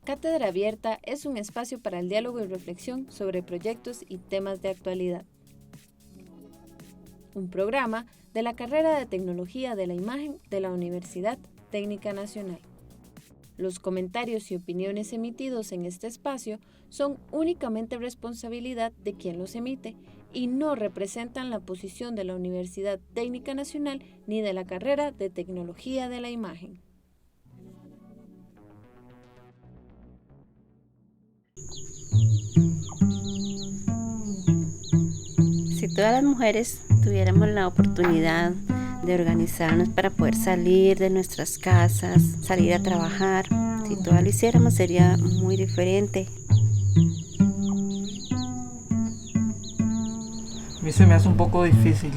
Cátedra Abierta es un espacio para el diálogo y reflexión sobre proyectos y temas de actualidad. Un programa de la carrera de Tecnología de la Imagen de la Universidad Técnica Nacional. Los comentarios y opiniones emitidos en este espacio son únicamente responsabilidad de quien los emite y no representan la posición de la Universidad Técnica Nacional ni de la carrera de Tecnología de la Imagen. Si todas las mujeres tuviéramos la oportunidad de organizarnos para poder salir de nuestras casas, salir a trabajar, si todas lo hiciéramos sería muy diferente. A mí se me hace un poco difícil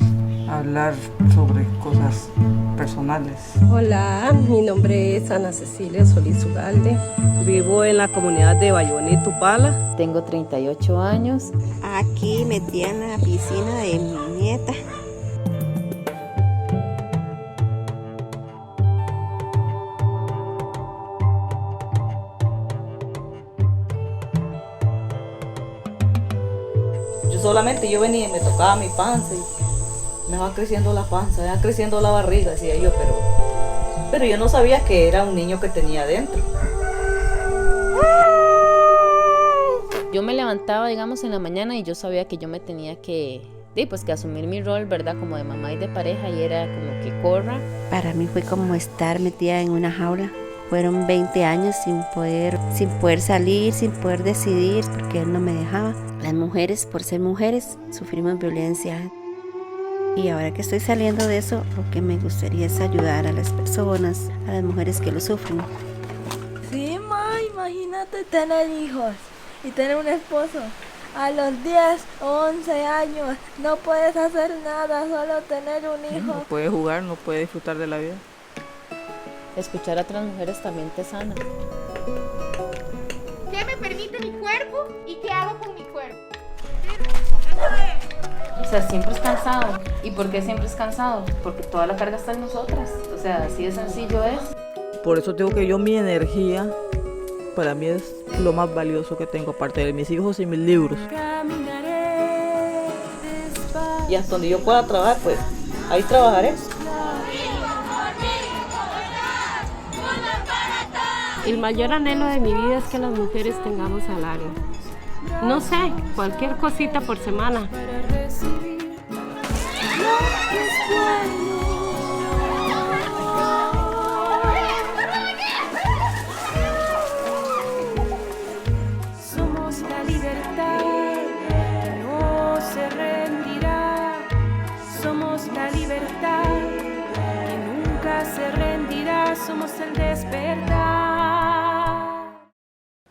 hablar sobre cosas personales. Hola, mi nombre es Ana Cecilia Solís Ugalde. Vivo en la comunidad de Bayoní, Tupala. Tengo 38 años. Aquí metida en la piscina de mi nieta. Yo venía y me tocaba mi panza y me va creciendo la panza, me va creciendo la barriga, decía yo, pero yo no sabía que era un niño que tenía adentro. Yo me levantaba, digamos, en la mañana y yo sabía que yo me tenía que asumir mi rol, ¿verdad? Como de mamá y de pareja, y era como que corra. Para mí fue como estar metida en una jaula. Fueron 20 años sin poder salir, sin poder decidir, porque él no me dejaba. Las mujeres, por ser mujeres, sufrimos violencia. Y ahora que estoy saliendo de eso, lo que me gustaría es ayudar a las personas, a las mujeres que lo sufren. Sí, ma, imagínate tener hijos y tener un esposo. A los 10 o 11 años no puedes hacer nada, solo tener un hijo. No puede jugar, no puede disfrutar de la vida. Escuchar a otras mujeres también te sana. ¿Qué me permite mi cuerpo y qué hago con mi cuerpo? O sea, siempre es cansado. ¿Y por qué siempre es cansado? Porque toda la carga está en nosotras. O sea, así de sencillo es. Por eso digo que mi energía, para mí es lo más valioso que tengo, aparte de mis hijos y mis libros. Y hasta donde yo pueda trabajar, pues ahí trabajaré. El mayor anhelo de mi vida es que las mujeres tengamos salario. No sé, cualquier cosita por semana. Somos la libertad que no se rendirá. Somos la libertad que nunca se rendirá. Somos el despertar.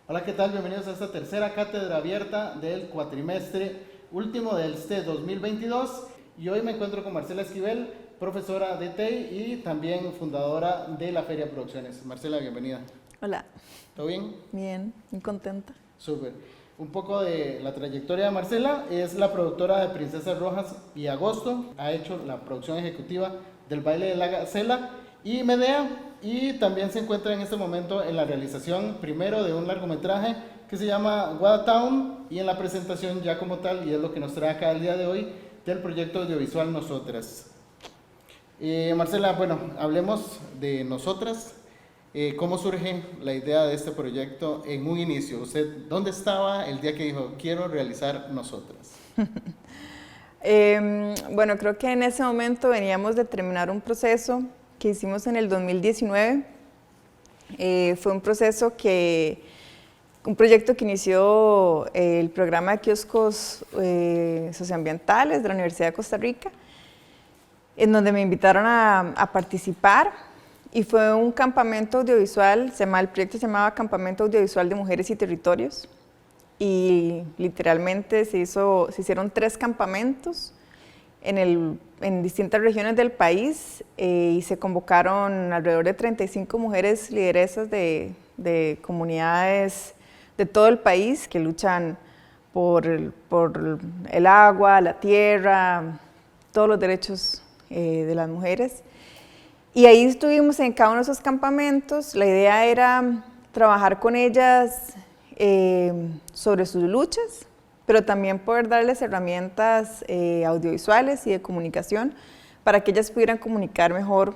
Hola, ¿qué tal? Bienvenidos a esta tercera cátedra abierta del cuatrimestre último del STE 2022. Y hoy me encuentro con Marcela Esquivel, profesora de TEI y también fundadora de la Feria Producciones. Marcela, bienvenida. Hola. ¿Todo bien? Bien, muy contenta. Súper. Un poco de la trayectoria de Marcela: es la productora de Princesas Rojas y Agosto, ha hecho la producción ejecutiva del Baile de la Gacela y Medea, y también se encuentra en este momento en la realización primero de un largometraje que se llama Guadatown, y en la presentación ya como tal, y es lo que nos trae acá el día de hoy, del proyecto audiovisual Nosotras. Marcela, bueno, hablemos de Nosotras. ¿Cómo surge la idea de este proyecto en un inicio? ¿Usted dónde estaba el día que dijo, quiero realizar Nosotras? Bueno, creo que en ese momento veníamos de terminar un proceso que hicimos en el 2019. Fue un proyecto que inició el programa de kioscos socioambientales de la Universidad de Costa Rica, en donde me invitaron a participar, y fue un campamento audiovisual. El proyecto se llamaba Campamento Audiovisual de Mujeres y Territorios, y literalmente se hicieron 3 campamentos en distintas regiones del país, y se convocaron alrededor de 35 mujeres lideresas de comunidades de todo el país que luchan por el agua, la tierra, todos los derechos de las mujeres. Y ahí estuvimos en cada uno de esos campamentos. La idea era trabajar con ellas sobre sus luchas, pero también poder darles herramientas audiovisuales y de comunicación para que ellas pudieran comunicar mejor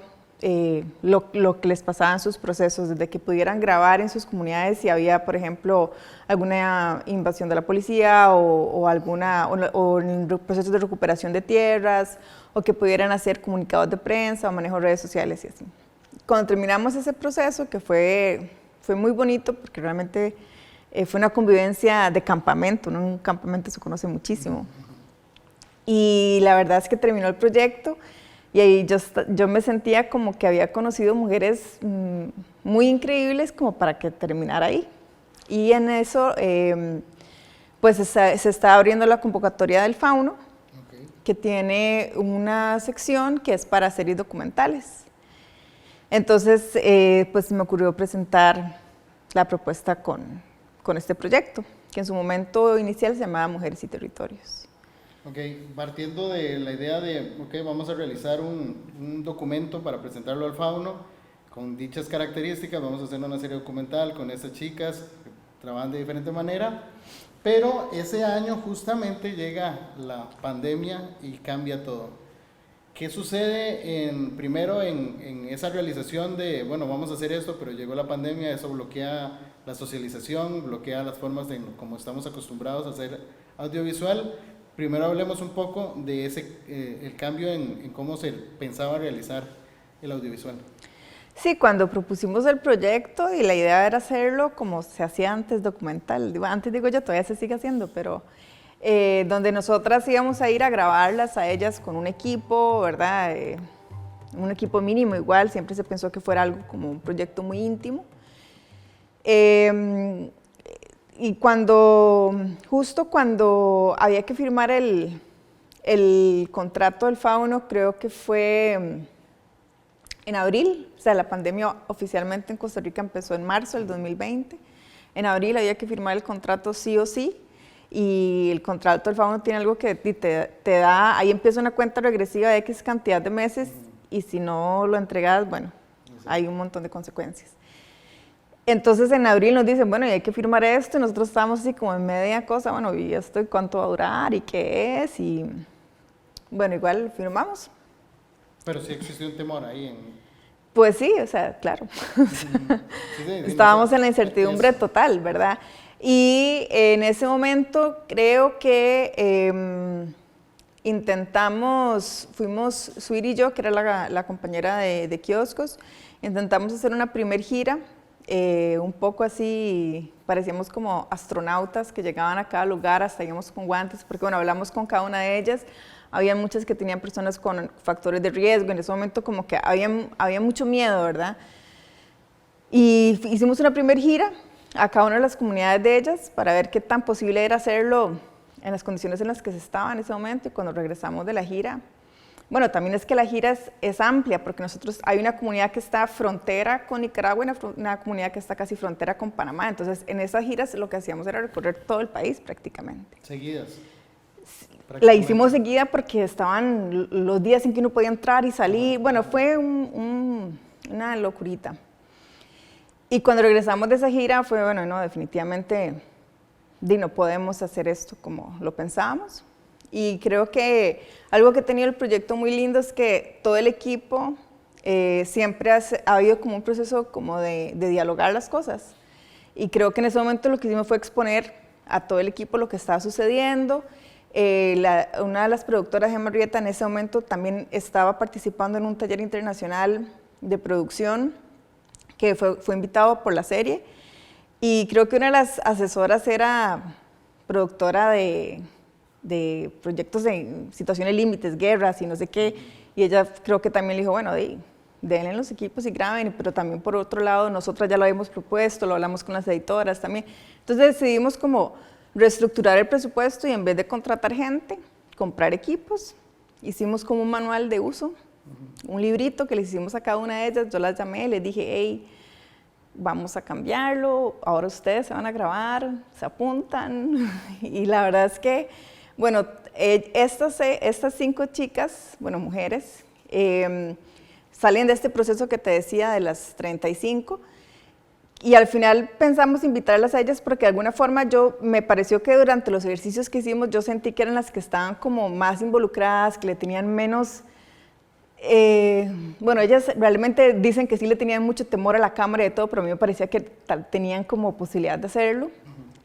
lo que les pasaba en sus procesos, desde que pudieran grabar en sus comunidades si había, por ejemplo, alguna invasión de la policía o en procesos de recuperación de tierras, o que pudieran hacer comunicados de prensa o manejo de redes sociales y así. Cuando terminamos ese proceso, que fue muy bonito, porque realmente fue una convivencia de campamento, ¿no? En un campamento se conoce muchísimo. Y la verdad es que terminó el proyecto y ahí yo me sentía como que había conocido mujeres muy increíbles como para que terminara ahí. Y en eso, pues se está abriendo la convocatoria del Fauno, que tiene una sección que es para series documentales. Entonces, pues me ocurrió presentar la propuesta con este proyecto, que en su momento inicial se llamaba Mujeres y Territorios. Ok, partiendo de la idea de, vamos a realizar un documento para presentarlo al Fauno, con dichas características, vamos a hacer una serie documental con estas chicas que trabajan de diferente manera, pero ese año justamente llega la pandemia y cambia todo. ¿Qué sucede primero en esa realización de, bueno, vamos a hacer esto, pero llegó la pandemia, eso bloquea la socialización, bloquea las formas de como estamos acostumbrados a hacer audiovisual? Primero hablemos un poco de el cambio en cómo se pensaba realizar el audiovisual. Sí, cuando propusimos el proyecto y la idea era hacerlo como se hacía antes, documental. Antes digo yo, todavía se sigue haciendo, pero donde nosotras íbamos a ir a grabarlas a ellas con un equipo, ¿verdad? Un equipo mínimo igual, siempre se pensó que fuera algo como un proyecto muy íntimo. Y justo cuando había que firmar el contrato del Fauno, creo que fue en abril, o sea, la pandemia oficialmente en Costa Rica empezó en marzo del 2020. En abril había que firmar el contrato sí o sí, y el contrato del Fauno tiene algo que te da, ahí empieza una cuenta regresiva de X cantidad de meses, y si no lo entregas, bueno, hay un montón de consecuencias. Entonces en abril nos dicen, bueno, y hay que firmar esto, y nosotros estábamos así como en media cosa, bueno, ¿y esto cuánto va a durar? ¿Y qué es? Y bueno, igual firmamos. Pero sí existió un temor ahí Pues sí, o sea, claro. Estábamos en la incertidumbre total, ¿verdad? Y en ese momento creo que fuimos Suir y yo, que era la compañera de Kioscos, intentamos hacer una primer gira, un poco así, parecíamos como astronautas que llegaban a cada lugar, hasta íbamos con guantes, porque bueno, hablamos con cada una de ellas. Había muchas que tenían personas con factores de riesgo, en ese momento como que había mucho miedo, ¿verdad? Y hicimos una primera gira a cada una de las comunidades de ellas para ver qué tan posible era hacerlo en las condiciones en las que se estaba en ese momento. Y cuando regresamos de la gira, bueno, también es que la gira es amplia, porque hay una comunidad que está frontera con Nicaragua y una comunidad que está casi frontera con Panamá. Entonces, en esas giras lo que hacíamos era recorrer todo el país prácticamente. ¿Seguidas? La hicimos seguida porque estaban los días en que uno podía entrar y salir. Bueno, fue una locurita. Y cuando regresamos de esa gira fue, bueno, no, definitivamente no podemos hacer esto como lo pensábamos. Y creo que algo que ha tenido el proyecto muy lindo es que todo el equipo siempre ha habido como un proceso como de dialogar las cosas. Y creo que en ese momento lo que hicimos fue exponer a todo el equipo lo que estaba sucediendo. Una de las productoras, Gemma Rieta, en ese momento también estaba participando en un taller internacional de producción que fue invitado por la serie, y creo que una de las asesoras era productora de proyectos de situaciones límites, guerras y no sé qué, y ella creo que también le dijo, bueno, denle los equipos y graben, pero también por otro lado nosotras ya lo habíamos propuesto, lo hablamos con las editoras también, entonces decidimos como reestructurar el presupuesto y en vez de contratar gente, comprar equipos. Hicimos como un manual de uso, un librito que les hicimos a cada una de ellas. Yo las llamé, les dije, hey, vamos a cambiarlo, ahora ustedes se van a grabar, se apuntan. Y la verdad es que, bueno, estas 5 chicas, bueno, mujeres, salen de este proceso que te decía de las 35, Y al final pensamos invitarlas a ellas porque de alguna forma me pareció que durante los ejercicios que hicimos yo sentí que eran las que estaban como más involucradas, que le tenían menos, bueno, ellas realmente dicen que sí le tenían mucho temor a la cámara y de todo, pero a mí me parecía que tenían como posibilidad de hacerlo.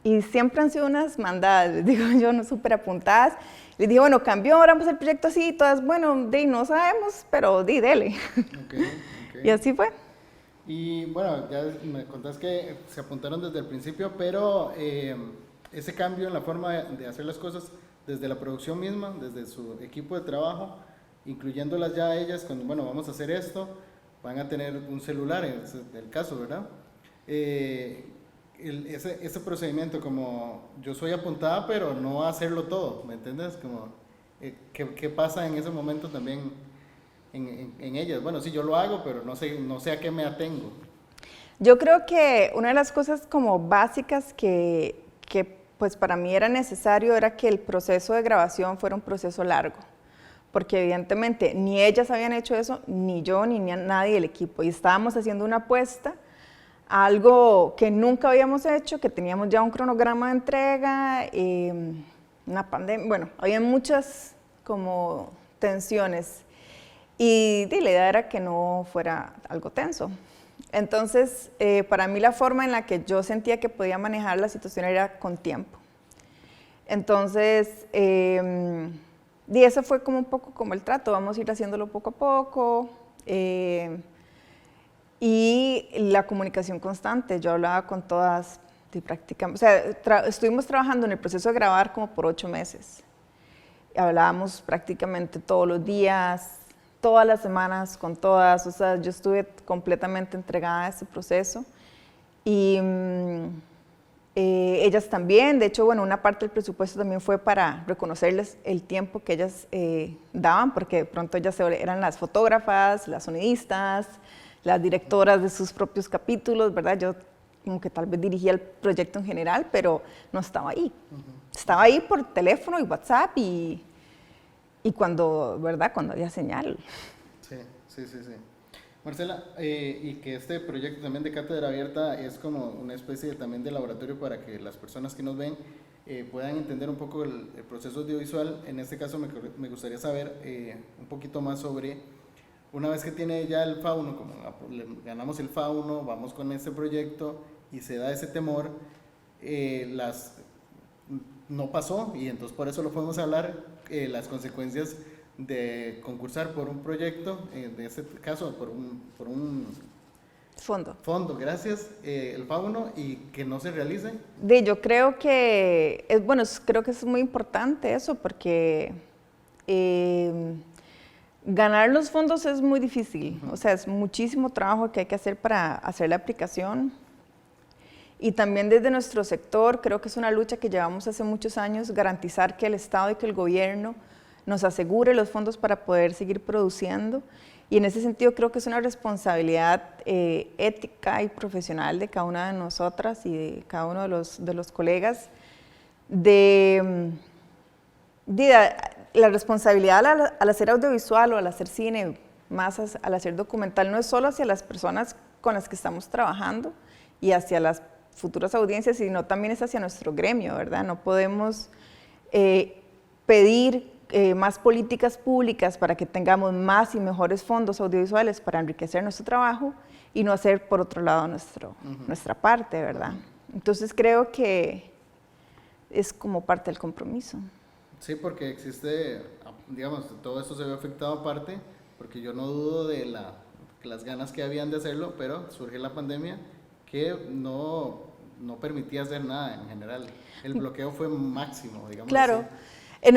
Y siempre han sido unas mandadas, les digo yo, no súper apuntadas. Les dije, bueno, cambió, ahora vamos el proyecto así, y todas, bueno, no sabemos, pero dele. Okay. Y así fue. Y bueno, ya me contás que se apuntaron desde el principio, pero ese cambio en la forma de hacer las cosas desde la producción misma, desde su equipo de trabajo, incluyéndolas ya a ellas, cuando, bueno, vamos a hacer esto, van a tener un celular, en el caso, ¿verdad? Ese procedimiento, como yo soy apuntada, pero no a hacerlo todo, ¿me entiendes? Como, ¿qué pasa en ese momento también en ellas? Bueno, sí, yo lo hago, pero no sé a qué me atengo. Yo creo que una de las cosas como básicas que pues para mí era necesario era que el proceso de grabación fuera un proceso largo, porque evidentemente ni ellas habían hecho eso, ni yo, ni nadie del equipo, y estábamos haciendo una apuesta a algo que nunca habíamos hecho, que teníamos ya un cronograma de entrega, una pandemia, bueno, había muchas como tensiones. Y la idea era que no fuera algo tenso. Entonces, para mí la forma en la que yo sentía que podía manejar la situación era con tiempo. Entonces, y eso fue como un poco como el trato, vamos a ir haciéndolo poco a poco. Y la comunicación constante, yo hablaba con todas, prácticamente, o sea, estuvimos trabajando en el proceso de grabar como por 8 meses. Hablábamos prácticamente todos los días, todas las semanas con todas, o sea, yo estuve completamente entregada a ese proceso y ellas también, de hecho, bueno, una parte del presupuesto también fue para reconocerles el tiempo que ellas daban, porque de pronto ellas eran las fotógrafas, las sonidistas, las directoras de sus propios capítulos, ¿verdad? Yo como que tal vez dirigía el proyecto en general, pero no estaba ahí. Estaba ahí por teléfono y WhatsApp y cuando, ¿verdad? Cuando había señal. Sí. Marcela, y que este proyecto también de Cátedra Abierta es como una especie también de laboratorio para que las personas que nos ven puedan entender un poco el proceso audiovisual. En este caso me gustaría saber un poquito más sobre, una vez que tiene ya el FA1, como ganamos el FA1, vamos con este proyecto y se da ese temor, no pasó, y entonces por eso lo podemos hablar, las consecuencias de concursar por un proyecto, en este caso por un fondo, gracias, el FA1, y que no se realice. Yo creo que creo que es muy importante eso, porque ganar los fondos es muy difícil, o sea, es muchísimo trabajo que hay que hacer para hacer la aplicación. Y también desde nuestro sector, creo que es una lucha que llevamos hace muchos años, garantizar que el Estado y que el gobierno nos asegure los fondos para poder seguir produciendo. Y en ese sentido creo que es una responsabilidad ética y profesional de cada una de nosotras y de cada uno de los colegas, la responsabilidad al hacer audiovisual o al hacer cine, más al hacer documental, no es solo hacia las personas con las que estamos trabajando y hacia las futuras audiencias, sino también es hacia nuestro gremio, ¿verdad? No podemos pedir más políticas públicas para que tengamos más y mejores fondos audiovisuales para enriquecer nuestro trabajo y no hacer, por otro lado, nuestra parte, ¿verdad? Entonces creo que es como parte del compromiso. Sí, porque existe, digamos, todo esto se ve afectado aparte, porque yo no dudo de las ganas que habían de hacerlo, pero surge la pandemia que no permitía hacer nada en general. El bloqueo fue máximo, digamos. Claro. Así. En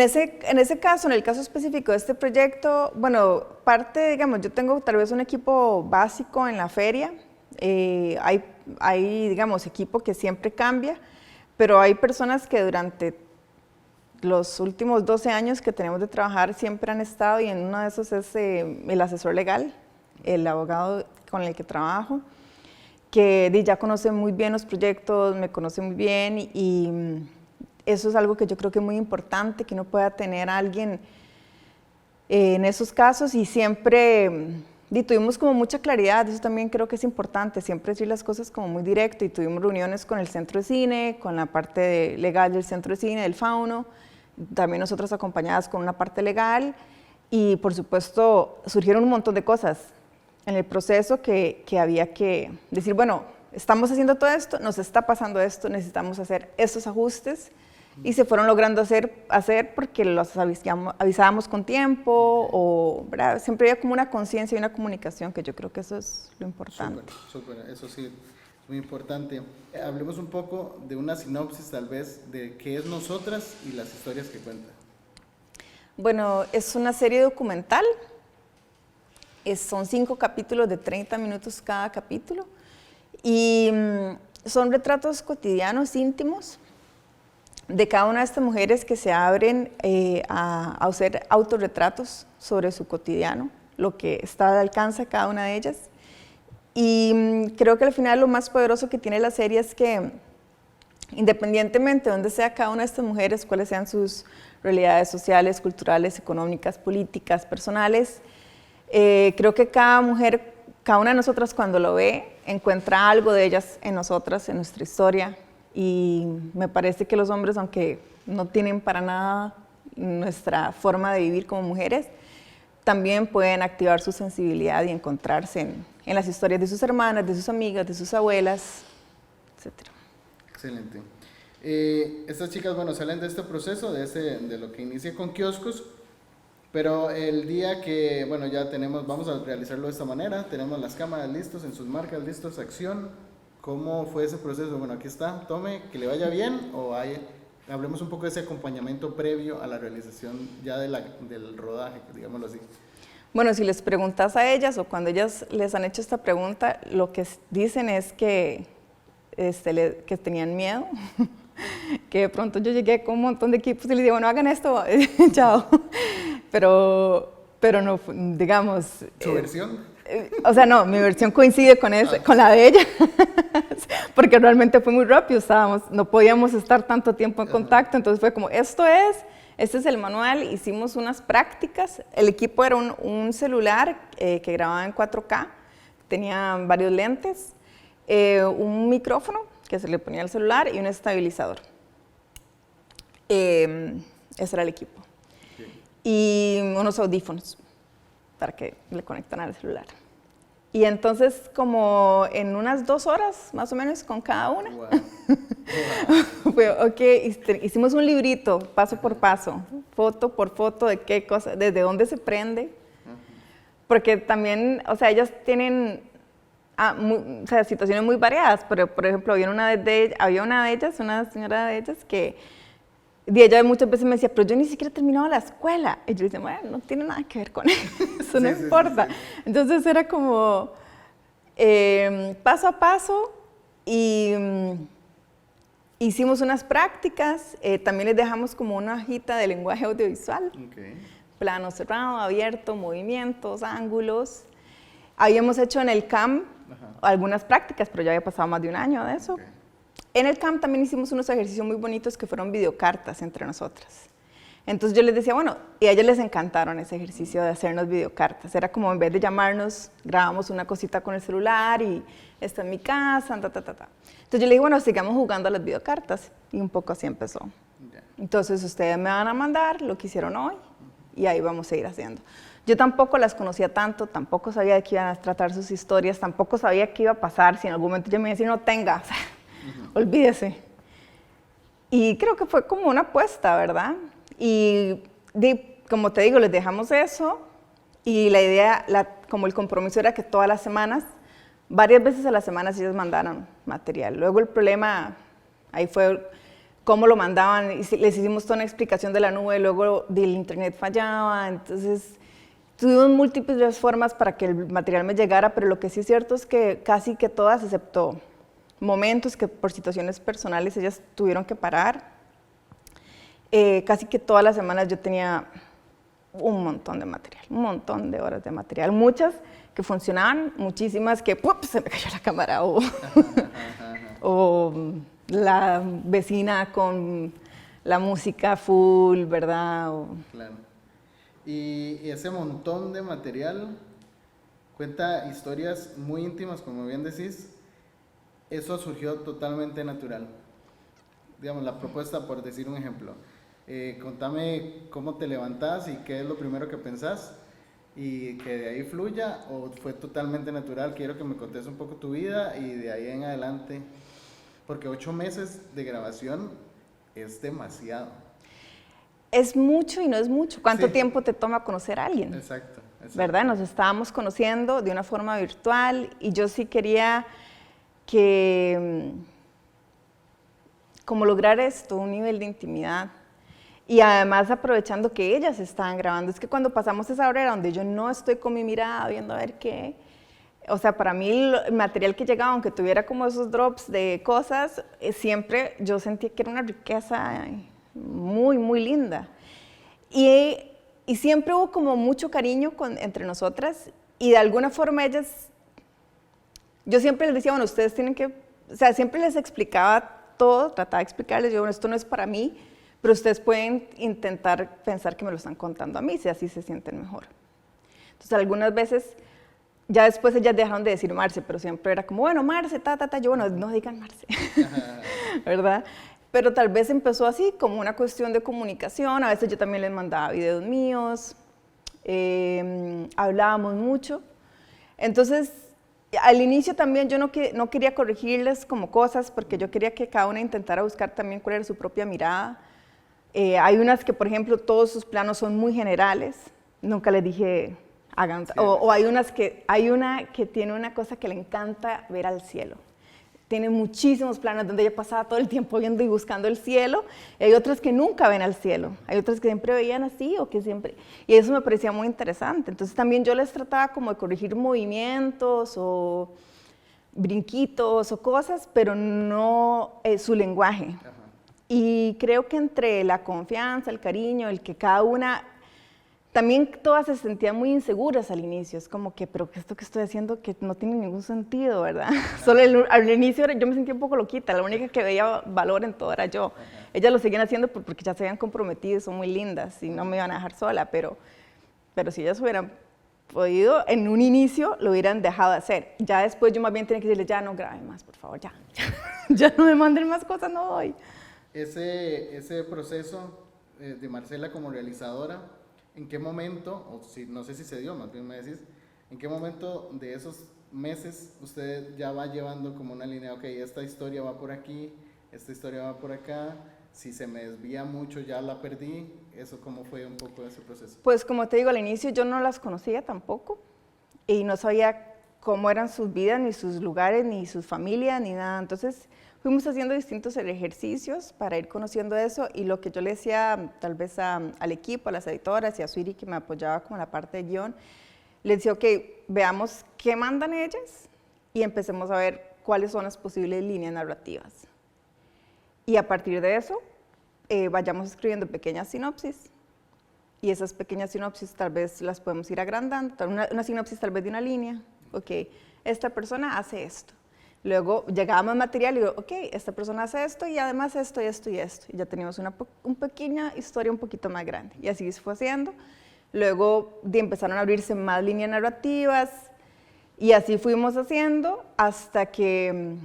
ese caso, en el caso específico de este proyecto, bueno, digamos, yo tengo tal vez un equipo básico en la feria, hay, digamos, equipo que siempre cambia, pero hay personas que durante los últimos 12 años que tenemos de trabajar siempre han estado, y en uno de esos es el asesor legal, el abogado con el que trabajo, que ya conoce muy bien los proyectos, me conoce muy bien, y eso es algo que yo creo que es muy importante, que uno pueda tener a alguien en esos casos y siempre y tuvimos como mucha claridad, eso también creo que es importante, siempre decir las cosas como muy directo, y tuvimos reuniones con el centro de cine, con la parte legal del centro de cine, del Fauno, también nosotras acompañadas con una parte legal, y por supuesto surgieron un montón de cosas en el proceso que había que decir, bueno, estamos haciendo todo esto, nos está pasando esto, necesitamos hacer estos ajustes, y se fueron logrando hacer porque los avisábamos con tiempo, o ¿verdad? Siempre había como una conciencia y una comunicación, que yo creo que eso es lo importante. Súper, eso sí, es muy importante. Hablemos un poco de una sinopsis tal vez de qué es Nosotras y las historias que cuenta. Bueno, es una serie documental, son 5 capítulos de 30 minutos cada capítulo, y son retratos cotidianos, íntimos, de cada una de estas mujeres que se abren a hacer autorretratos sobre su cotidiano, lo que está al alcance de cada una de ellas. Y creo que al final lo más poderoso que tiene la serie es que, independientemente de dónde sea cada una de estas mujeres, cuáles sean sus realidades sociales, culturales, económicas, políticas, personales, creo que cada mujer, cada una de nosotras cuando lo ve, encuentra algo de ellas en nosotras, en nuestra historia. Y me parece que los hombres, aunque no tienen para nada nuestra forma de vivir como mujeres, también pueden activar su sensibilidad y encontrarse en las historias de sus hermanas, de sus amigas, de sus abuelas, etc. Excelente. Estas chicas, bueno, salen de este proceso, de lo que inicia con kioscos, pero el día que, bueno, ya vamos a realizarlo de esta manera, tenemos las cámaras listos, en sus marcas listos, acción. ¿Cómo fue ese proceso? Bueno, aquí está, tome, que le vaya bien, hablemos un poco de ese acompañamiento previo a la realización ya del rodaje, digámoslo así. Bueno, si les preguntas a ellas o cuando ellas les han hecho esta pregunta, lo que dicen es que tenían miedo, que de pronto yo llegué con un montón de equipos y les digo, bueno, hagan esto, chao, pero no, digamos... ¿Su versión? O sea, no, mi versión coincide con la de ella, porque realmente fue muy rápido, no podíamos estar tanto tiempo en contacto, entonces fue como, este es el manual, hicimos unas prácticas, el equipo era un celular que grababa en 4K, tenía varios lentes, un micrófono que se le ponía al celular y un estabilizador. Ese era el equipo. Y unos audífonos para que le conectaran al celular. Y entonces, como en unas 2 horas, más o menos, con cada una, fue, hicimos un librito, paso por paso, foto por foto, de qué cosa, desde dónde se prende, porque también, o sea, ellas tienen situaciones muy variadas, pero, por ejemplo, había una de ellas, una señora de ellas, que ella muchas veces me decía, pero yo ni siquiera he terminado la escuela. Y yo decía, bueno, no tiene nada que ver con eso, no importa. Sí. Entonces era como paso a paso, y hicimos unas prácticas, también les dejamos como una hojita de lenguaje audiovisual, plano cerrado, abierto, movimientos, ángulos. Habíamos hecho en el CAM algunas prácticas, pero ya había pasado más de 1 año de eso. En el camp también hicimos unos ejercicios muy bonitos que fueron videocartas entre nosotras. Entonces yo les decía, bueno, y a ellas les encantaron ese ejercicio de hacernos videocartas. Era como en vez de llamarnos, grabamos una cosita con el celular y está en mi casa, Entonces yo le dije, bueno, sigamos jugando a las videocartas. Y un poco así empezó. Entonces ustedes me van a mandar lo que hicieron hoy y ahí vamos a ir haciendo. Yo tampoco las conocía tanto, tampoco sabía de qué iban a tratar sus historias, tampoco sabía qué iba a pasar si en algún momento yo me decía, no tenga, o sea, olvídese. Y creo que fue como una apuesta, ¿verdad? Y como te digo, les dejamos eso y la idea, como el compromiso era que todas las semanas, varias veces a la semana ellos mandaran material. Luego el problema ahí fue cómo lo mandaban, y les hicimos toda una explicación de la nube, luego el internet fallaba, entonces tuvimos múltiples formas para que el material me llegara, pero lo que sí es cierto es que casi que todas, excepto momentos que por situaciones personales ellas tuvieron que parar, casi que todas las semanas yo tenía un montón de material, un montón de horas de material, muchas que funcionaban, muchísimas que se me cayó la cámara, o la vecina con la música full, ¿verdad? Claro. Y ese montón de material, cuenta historias muy íntimas, como bien decís. Eso surgió totalmente natural. Digamos, la propuesta, por decir un ejemplo. Contame cómo te levantás y qué es lo primero que pensás y que de ahí fluya, o fue totalmente natural. Quiero que me contes un poco tu vida y de ahí en adelante, porque 8 meses de grabación es demasiado. Es mucho y no es mucho. ¿Cuánto tiempo te toma conocer a alguien? Exacto. ¿Verdad? Nos estábamos conociendo de una forma virtual y yo sí quería que, como lograr esto, un nivel de intimidad. Y además aprovechando que ellas estaban grabando. Es que cuando pasamos esa hora donde yo no estoy con mi mirada viendo a ver qué, o sea, para mí el material que llegaba, aunque tuviera como esos drops de cosas, siempre yo sentía que era una riqueza muy, muy linda. Y siempre hubo como mucho cariño entre nosotras y de alguna forma ellas, yo siempre les decía, bueno, ustedes tienen que, o sea, siempre les explicaba todo, trataba de explicarles, yo, bueno, esto no es para mí, pero ustedes pueden intentar pensar que me lo están contando a mí, si así se sienten mejor. Entonces, algunas veces, ya después ellas dejaron de decir Marce, pero siempre era como, bueno, Marce, yo, bueno, no digan Marce, ¿verdad? Pero tal vez empezó así, como una cuestión de comunicación, a veces yo también les mandaba videos míos, hablábamos mucho. Entonces, al inicio también yo no quería corregirles como cosas, porque yo quería que cada una intentara buscar también cuál era su propia mirada. Hay unas que, por ejemplo, todos sus planos son muy generales, nunca les dije hagan, o hay una que tiene una cosa que le encanta ver al cielo. Tiene muchísimos planos donde ella pasaba todo el tiempo viendo y buscando el cielo, y hay otras que nunca ven al cielo, hay otras que siempre veían así, o que siempre, y eso me parecía muy interesante. Entonces también yo les trataba como de corregir movimientos, o brinquitos, o cosas, pero no su lenguaje. Ajá. Y creo que entre la confianza, el cariño, el que cada una, también todas se sentían muy inseguras al inicio, es como que, pero esto que estoy haciendo que no tiene ningún sentido, ¿verdad? Solo al inicio yo me sentía un poco loquita, la única que veía valor en todo era yo. Ellas lo seguían haciendo porque ya se habían comprometido, son muy lindas y no me iban a dejar sola, pero si ellas hubieran podido, en un inicio lo hubieran dejado de hacer. Ya después yo más bien tenía que decirles, ya no graben más, por favor, ya no me manden más cosas, no doy. Ese proceso de Marcela como realizadora, ¿en qué momento, o si, no sé si se dio, más bien me decís, en qué momento de esos meses usted ya va llevando como una línea, ok, esta historia va por aquí, esta historia va por acá, si se me desvía mucho ya la perdí? ¿Eso cómo fue un poco ese proceso? Pues como te digo, al inicio yo no las conocía tampoco y no sabía cómo eran sus vidas, ni sus lugares, ni sus familias, ni nada. Entonces fuimos haciendo distintos ejercicios para ir conociendo eso, y lo que yo le decía tal vez al equipo, a las editoras y a Suiri, que me apoyaba con la parte de guión, le decía, ok, veamos qué mandan ellas y empecemos a ver cuáles son las posibles líneas narrativas. Y a partir de eso, vayamos escribiendo pequeñas sinopsis, y esas pequeñas sinopsis tal vez las podemos ir agrandando, una sinopsis tal vez de una línea, ok, esta persona hace esto. Luego llegábamos al material y digo, ok, esta persona hace esto y además esto y esto y esto. Y ya teníamos una pequeña historia un poquito más grande. Y así se fue haciendo. Luego empezaron a abrirse más líneas narrativas y así fuimos haciendo hasta que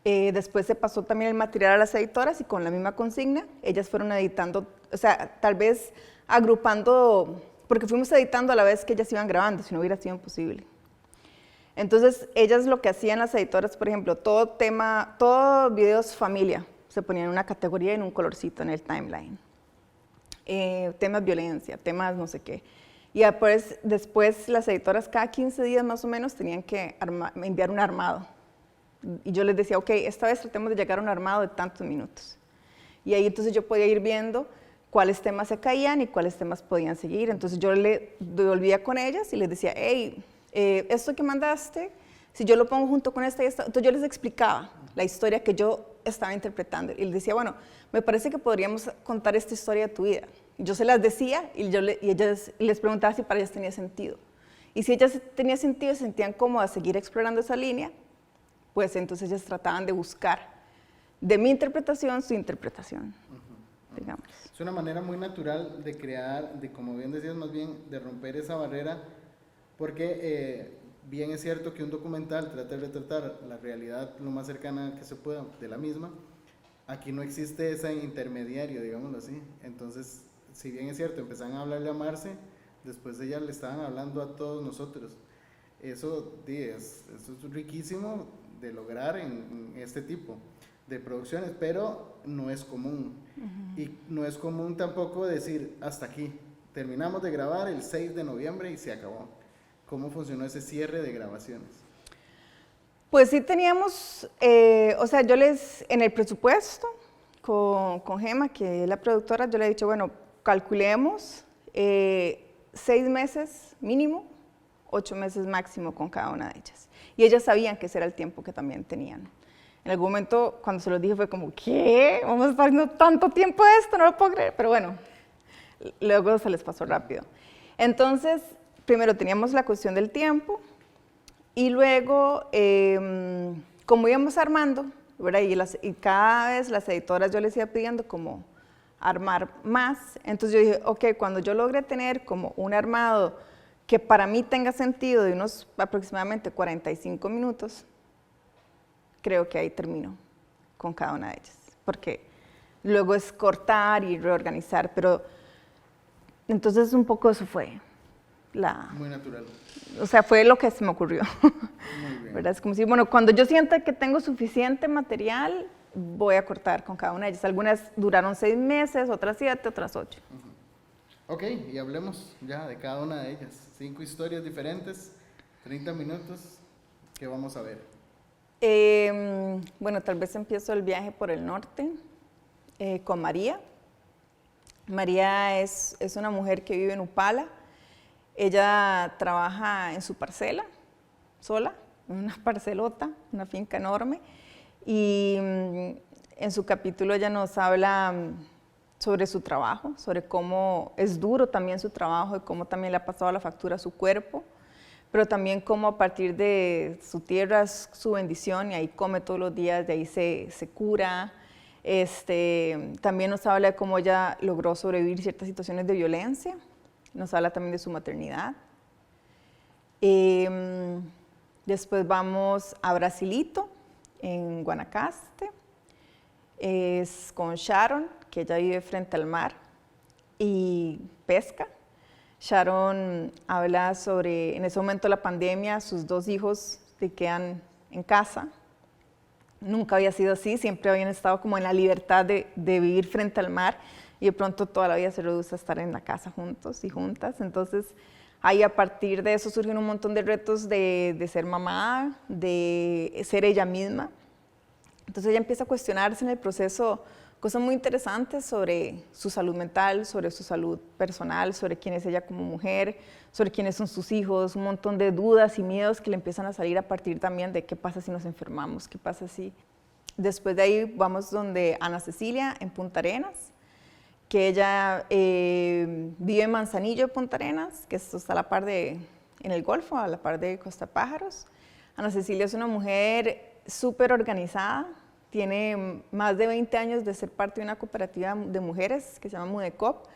después se pasó también el material a las editoras, y con la misma consigna ellas fueron editando, o sea, tal vez agrupando, porque fuimos editando a la vez que ellas iban grabando, si no hubiera sido imposible. Entonces, ellas lo que hacían, las editoras, por ejemplo, todo videos familia, se ponían en una categoría y en un colorcito en el timeline. Temas violencia, temas no sé qué. Y después las editoras cada 15 días más o menos tenían que enviar un armado. Y yo les decía, ok, esta vez tratemos de llegar a un armado de tantos minutos. Y ahí entonces yo podía ir viendo cuáles temas se caían y cuáles temas podían seguir. Entonces yo le devolvía con ellas y les decía, hey, esto que mandaste, si yo lo pongo junto con esta y esta, entonces yo les explicaba la historia que yo estaba interpretando, y les decía, bueno, me parece que podríamos contar esta historia de tu vida. Y yo se las decía y ellas les preguntaba si para ellas tenía sentido. Y si ellas tenía sentido y se sentían cómodas seguir explorando esa línea, pues entonces ellas trataban de buscar de mi interpretación su interpretación, digamos. Es una manera muy natural de crear, de, como bien decías, más bien de romper esa barrera, porque bien es cierto que un documental trata de retratar la realidad lo más cercana que se pueda de la misma, aquí no existe ese intermediario, digámoslo así. Entonces, si bien es cierto, empezaron a hablarle a Marce, después de ella le estaban hablando a todos nosotros. Eso es riquísimo de lograr en este tipo de producciones, pero no es común. Y no es común tampoco decir hasta aquí, terminamos de grabar el 6 de noviembre y se acabó. ¿Cómo funcionó ese cierre de grabaciones? Pues sí teníamos, o sea, en el presupuesto con Gema, que es la productora, yo le he dicho, bueno, calculemos 6 meses mínimo, 8 meses máximo con cada una de ellas. Y ellas sabían que ese era el tiempo que también tenían. En algún momento, cuando se los dije, fue como, ¿qué? ¿Vamos a estar haciendo tanto tiempo esto? No lo puedo creer. Pero bueno, luego se les pasó rápido. Entonces, primero teníamos la cuestión del tiempo y luego, como íbamos armando, ¿verdad? Y cada vez las editoras yo les iba pidiendo como armar más. Entonces yo dije, ok, cuando yo logre tener como un armado que para mí tenga sentido de unos aproximadamente 45 minutos, creo que ahí termino con cada una de ellas, porque luego es cortar y reorganizar, pero entonces un poco eso fue muy natural. O sea, fue lo que se me ocurrió. Muy bien. ¿Verdad? Es como si, bueno, cuando yo sienta que tengo suficiente material, voy a cortar con cada una de ellas. Algunas duraron 6 meses, otras 7, otras 8. Ok, y hablemos ya de cada una de ellas. 5 historias diferentes, 30 minutos, ¿qué vamos a ver? Bueno, tal vez empiezo el viaje por el norte con María. María es una mujer que vive en Upala. Ella trabaja en su parcela, sola, en una parcelota, una finca enorme. Y en su capítulo ella nos habla sobre su trabajo, sobre cómo es duro también su trabajo y cómo también le ha pasado la factura a su cuerpo, pero también cómo a partir de su tierra es su bendición y ahí come todos los días, de ahí se cura. También nos habla de cómo ella logró sobrevivir ciertas situaciones de violencia, nos habla también de su maternidad. Después vamos a Brasilito, en Guanacaste, es con Sharon, que ella vive frente al mar y pesca. Sharon habla sobre, en ese momento de la pandemia, sus 2 hijos se quedan en casa. Nunca había sido así, siempre habían estado como en la libertad de vivir frente al mar y de pronto toda la vida se reduce a estar en la casa juntos y juntas. Entonces, ahí a partir de eso surgen un montón de retos de ser mamá, de ser ella misma. Entonces ella empieza a cuestionarse en el proceso cosas muy interesantes sobre su salud mental, sobre su salud personal, sobre quién es ella como mujer, sobre quiénes son sus hijos, un montón de dudas y miedos que le empiezan a salir a partir también de qué pasa si nos enfermamos, qué pasa si... Después de ahí vamos donde Ana Cecilia, en Punta Arenas, que ella vive en Manzanillo, Punta Arenas, que esto está a la par en el Golfo, a la par de Costa Pájaros. Ana Cecilia es una mujer súper organizada, tiene más de 20 años de ser parte de una cooperativa de mujeres que se llama Mudecop,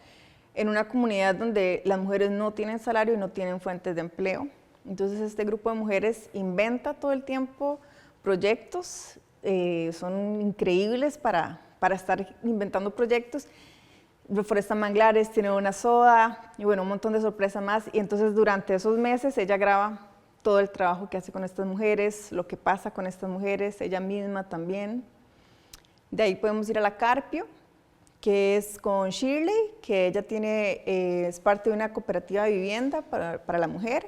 en una comunidad donde las mujeres no tienen salario y no tienen fuentes de empleo. Entonces este grupo de mujeres inventa todo el tiempo proyectos, son increíbles para estar inventando proyectos. Reforestan manglares, tiene una soda y bueno, un montón de sorpresas más. Y entonces durante esos meses ella graba todo el trabajo que hace con estas mujeres, lo que pasa con estas mujeres, ella misma también. De ahí podemos ir a la Carpio, que es con Shirley, que ella es parte de una cooperativa de vivienda para la mujer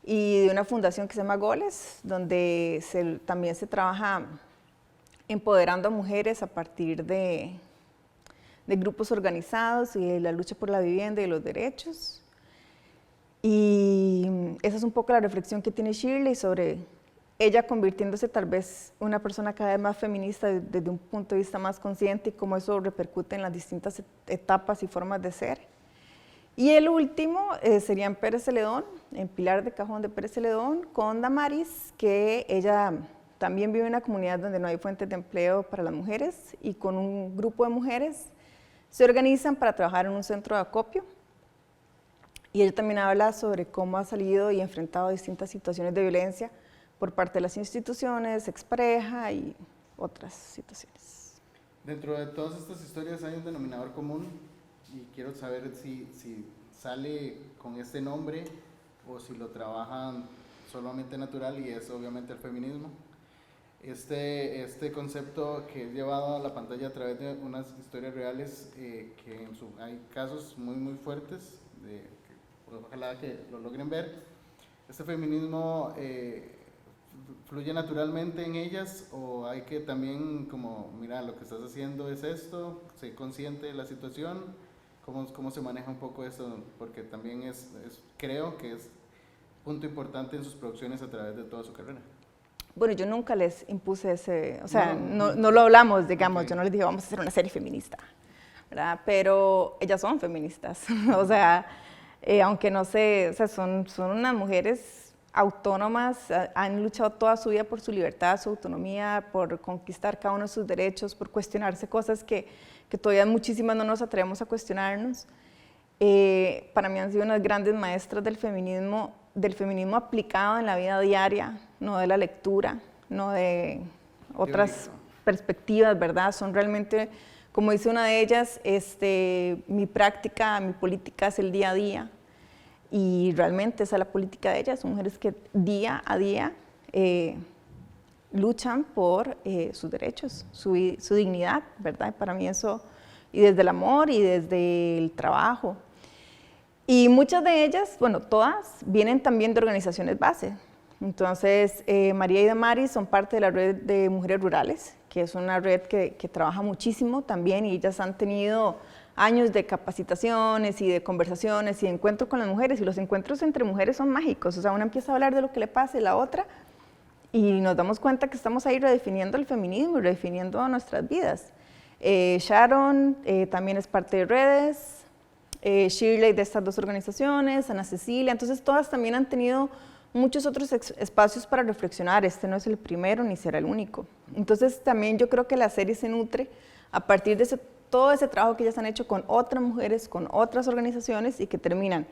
y de una fundación que se llama Goles, donde también se trabaja empoderando a mujeres a partir de grupos organizados y de la lucha por la vivienda y los derechos. Y esa es un poco la reflexión que tiene Shirley sobre ella convirtiéndose tal vez una persona cada vez más feminista desde un punto de vista más consciente y cómo eso repercute en las distintas etapas y formas de ser. Y el último sería en Pérez Celedón, en Pilar de Cajón de Pérez Celedón, con Damaris, que ella también vive en una comunidad donde no hay fuentes de empleo para las mujeres y con un grupo de mujeres se organizan para trabajar en un centro de acopio. Y ella también habla sobre cómo ha salido y enfrentado distintas situaciones de violencia por parte de las instituciones, expareja y otras situaciones. Dentro de todas estas historias hay un denominador común y quiero saber si sale con este nombre o si lo trabajan solamente natural, y es obviamente el feminismo. Este concepto que es llevado a la pantalla a través de unas historias reales, que hay casos muy fuertes, ojalá que lo logren ver. ¿Este feminismo fluye naturalmente en ellas o hay que también como, mira, lo que estás haciendo es esto, sé consciente de la situación? ¿Cómo se maneja un poco eso? Porque también creo que es punto importante en sus producciones a través de toda su carrera. Bueno, yo nunca les impuse ese, o sea, no lo hablamos, digamos, okay. Yo no les dije, vamos a hacer una serie feminista, ¿verdad? Pero ellas son feministas, o sea, aunque no sé, o sea, son unas mujeres autónomas, han luchado toda su vida por su libertad, su autonomía, por conquistar cada uno de sus derechos, por cuestionarse cosas que todavía muchísimas no nos atrevemos a cuestionarnos. Para mí han sido unas grandes maestras del feminismo aplicado en la vida diaria, no de la lectura, no de otras perspectivas, ¿verdad? Son realmente, como dice una de ellas, mi práctica, mi política es el día a día, y realmente esa es la política de ellas. Son mujeres que día a día luchan por sus derechos, su dignidad, ¿verdad? Para mí eso, y desde el amor y desde el trabajo. Y muchas de ellas, bueno, todas, vienen también de organizaciones base. Entonces, María y Damaris son parte de la red de mujeres rurales, que es una red que trabaja muchísimo también, y ellas han tenido años de capacitaciones y de conversaciones y de encuentros con las mujeres, y los encuentros entre mujeres son mágicos. O sea, una empieza a hablar de lo que le pasa y la otra, y nos damos cuenta que estamos ahí redefiniendo el feminismo y redefiniendo nuestras vidas. Sharon también es parte de redes, Shirley de estas dos organizaciones, Ana Cecilia, entonces todas también han tenido muchos otros espacios para reflexionar. Este no es el primero ni será el único. Entonces también yo creo que la serie se nutre a partir de todo ese trabajo que ellas han hecho con otras mujeres, con otras organizaciones, y que terminan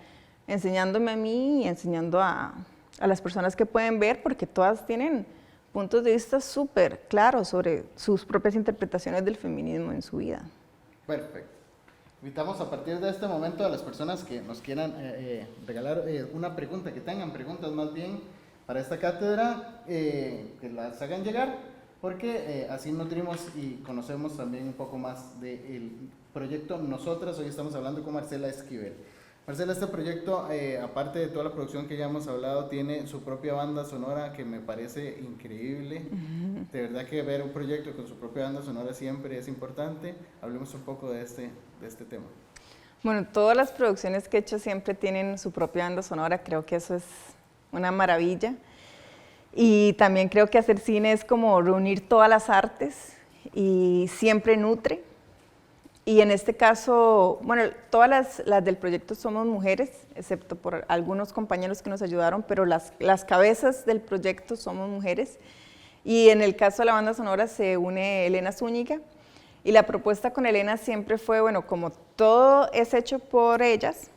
enseñándome a mí y enseñando a las personas que pueden ver, porque todas tienen puntos de vista súper claros sobre sus propias interpretaciones del feminismo en su vida. Perfecto. Invitamos a partir de este momento a las personas que nos quieran regalar una pregunta, que tengan preguntas más bien para esta cátedra, que las hagan llegar, porque así nutrimos y conocemos también un poco más del proyecto Nosotras. Hoy estamos hablando con Marcela Esquivel. Marcela, este proyecto, aparte de toda la producción que ya hemos hablado, tiene su propia banda sonora que me parece increíble. De verdad que ver un proyecto con su propia banda sonora siempre es importante. Hablemos un poco de este tema. Bueno, todas las producciones que he hecho siempre tienen su propia banda sonora. Creo que eso es una maravilla. Y también creo que hacer cine es como reunir todas las artes y siempre nutre. Y en este caso, bueno, todas las del proyecto somos mujeres, excepto por algunos compañeros que nos ayudaron, pero las cabezas del proyecto somos mujeres. Y en el caso de la banda sonora se une Elena Zúñiga, y la propuesta con Elena siempre fue, bueno, como todo es hecho por ellas,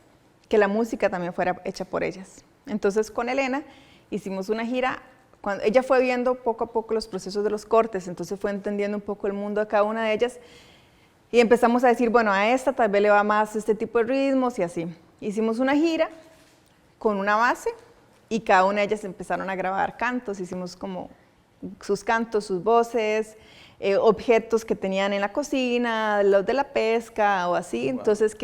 que la música también fuera hecha por ellas. Entonces con Elena hicimos una gira, cuando ella fue viendo poco a poco los procesos de los cortes, entonces fue entendiendo un poco el mundo de cada una de ellas, y empezamos a decir, bueno, a esta tal vez le va más este tipo de ritmos y así. Hicimos una gira con una base y cada una de ellas empezaron a grabar cantos, hicimos como sus cantos, sus voces, objetos que tenían en la cocina, los de la pesca o así, entonces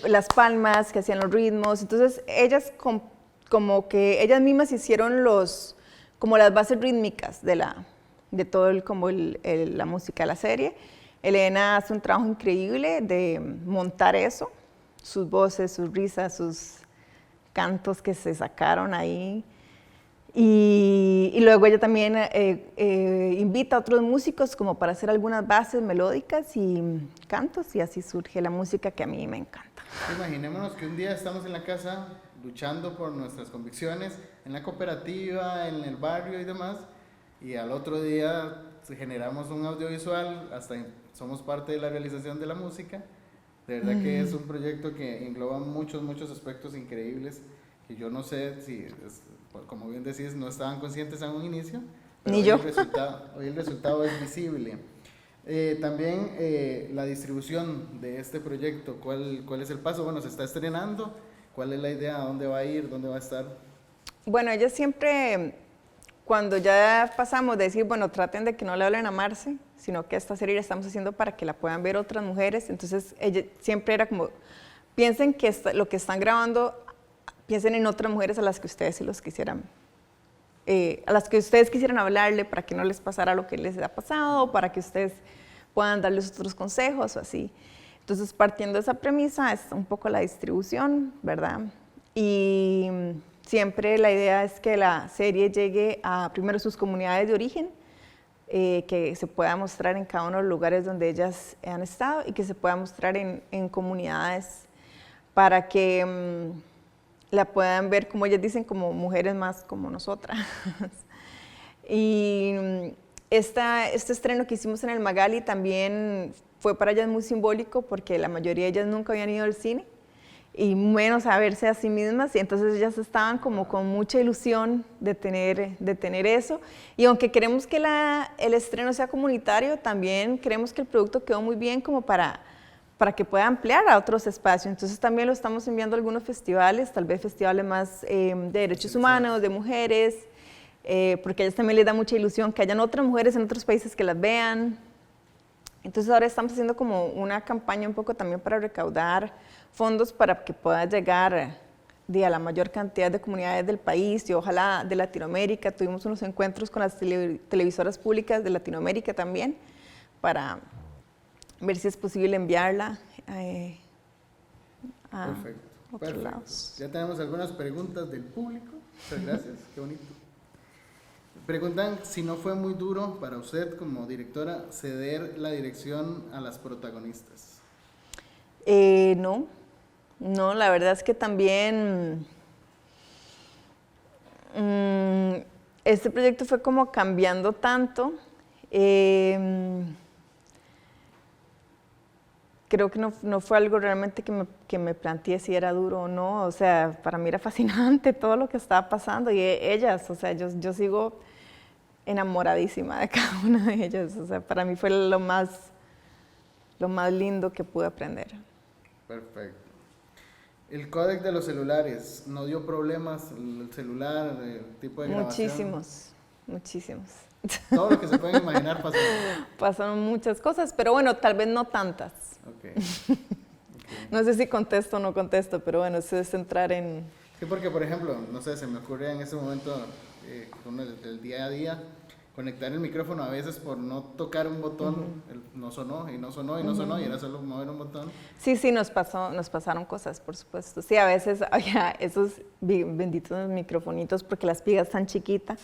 las palmas que hacían los ritmos, entonces ellas como que ellas mismas hicieron como las bases rítmicas de todo la música de la serie. Elena hace un trabajo increíble de montar eso, sus voces, sus risas, sus cantos que se sacaron ahí. Y luego ella también invita a otros músicos como para hacer algunas bases melódicas y cantos, y así surge la música que a mí me encanta. Imaginémonos que un día estamos en la casa luchando por nuestras convicciones, en la cooperativa, en el barrio y demás, y al otro día generamos un audiovisual, hasta somos parte de la realización de la música, De verdad que es un proyecto que engloba muchos aspectos increíbles que yo no sé si, como bien decís, no estaban conscientes a un inicio. Pero Ni yo. Hoy el resultado es visible. También la distribución de este proyecto, ¿cuál es el paso? Bueno, se está estrenando, ¿cuál es la idea? ¿A dónde va a ir? ¿Dónde va a estar? Bueno, ella siempre, cuando ya pasamos de decir, bueno, traten de que no le hablen a Marce, sino que esta serie la estamos haciendo para que la puedan ver otras mujeres, entonces ella siempre era como, piensen que lo que están grabando, piensen en otras mujeres a las que ustedes sí los quisieran, a las que ustedes quisieran hablarle para que no les pasara lo que les ha pasado, para que ustedes puedan darles otros consejos o así. Entonces, partiendo de esa premisa, es un poco la distribución, ¿verdad? Y siempre la idea es que la serie llegue a, primero, sus comunidades de origen, que se pueda mostrar en cada uno de los lugares donde ellas han estado y que se pueda mostrar en comunidades para que la puedan ver, como ellas dicen, como mujeres más como nosotras. Y este estreno que hicimos en el Magali también fue para ellas muy simbólico porque la mayoría de ellas nunca habían ido al cine y menos a verse a sí mismas, y entonces ellas estaban como con mucha ilusión de tener eso. Y aunque queremos que el estreno sea comunitario, también creemos que el producto quedó muy bien como para que pueda ampliar a otros espacios. Entonces también lo estamos enviando a algunos festivales, tal vez festivales más de derechos humanos, de mujeres, porque a ellas también les da mucha ilusión que hayan otras mujeres en otros países que las vean. Entonces ahora estamos haciendo como una campaña un poco también para recaudar fondos para que pueda llegar a la mayor cantidad de comunidades del país y ojalá de Latinoamérica. Tuvimos unos encuentros con las televisoras públicas de Latinoamérica también para ver si es posible enviarla a otros lados. Ya tenemos algunas preguntas del público. Muchas gracias, qué bonito. Preguntan si no fue muy duro para usted como directora ceder la dirección a las protagonistas. No, la verdad es que también este proyecto fue como cambiando tanto. Creo que no fue algo realmente que me planteé si era duro o no. O sea, para mí era fascinante todo lo que estaba pasando y ellas, o sea, yo sigo enamoradísima de cada una de ellas. O sea, para mí fue lo más lindo que pude aprender. Perfecto. El códec de los celulares, ¿no dio problemas el celular, el tipo de grabación? Muchísimos. Todo lo que se pueden imaginar pasó. Pasaron muchas cosas, pero bueno, tal vez no tantas. Okay. No sé si contesto o no contesto, pero bueno, eso es entrar en... Sí, porque por ejemplo, no sé, se me ocurre en ese momento, con el día a día, conectar el micrófono a veces por no tocar un botón, no sonó y no sonó y no sonó y era solo mover un botón. Sí, nos pasaron cosas, por supuesto. Sí, a veces había esos benditos microfonitos porque las pigas están chiquitas.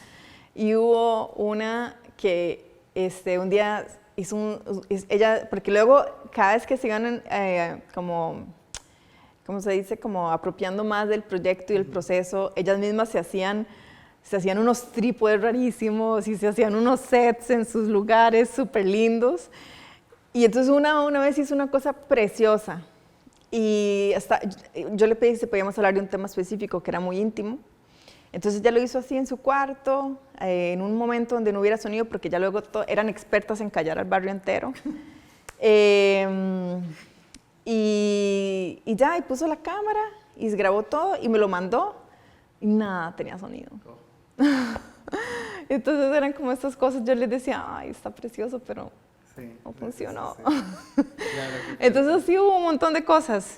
Y hubo una que un día hizo ella, porque luego cada vez que se iban como se dice, como apropiando más del proyecto y el proceso, ellas mismas se hacían unos trípodes rarísimos y se hacían unos sets en sus lugares súper lindos. Y entonces una vez hizo una cosa preciosa y yo le pedí si podíamos hablar de un tema específico que era muy íntimo. Entonces ella lo hizo así en su cuarto, en un momento donde no hubiera sonido, porque ya luego eran expertas en callar al barrio entero. Y puso la cámara y grabó todo y me lo mandó y nada tenía sonido. Entonces eran como estas cosas, yo les decía, ay, está precioso, pero no funcionó. Sí. Claro, entonces sí hubo un montón de cosas.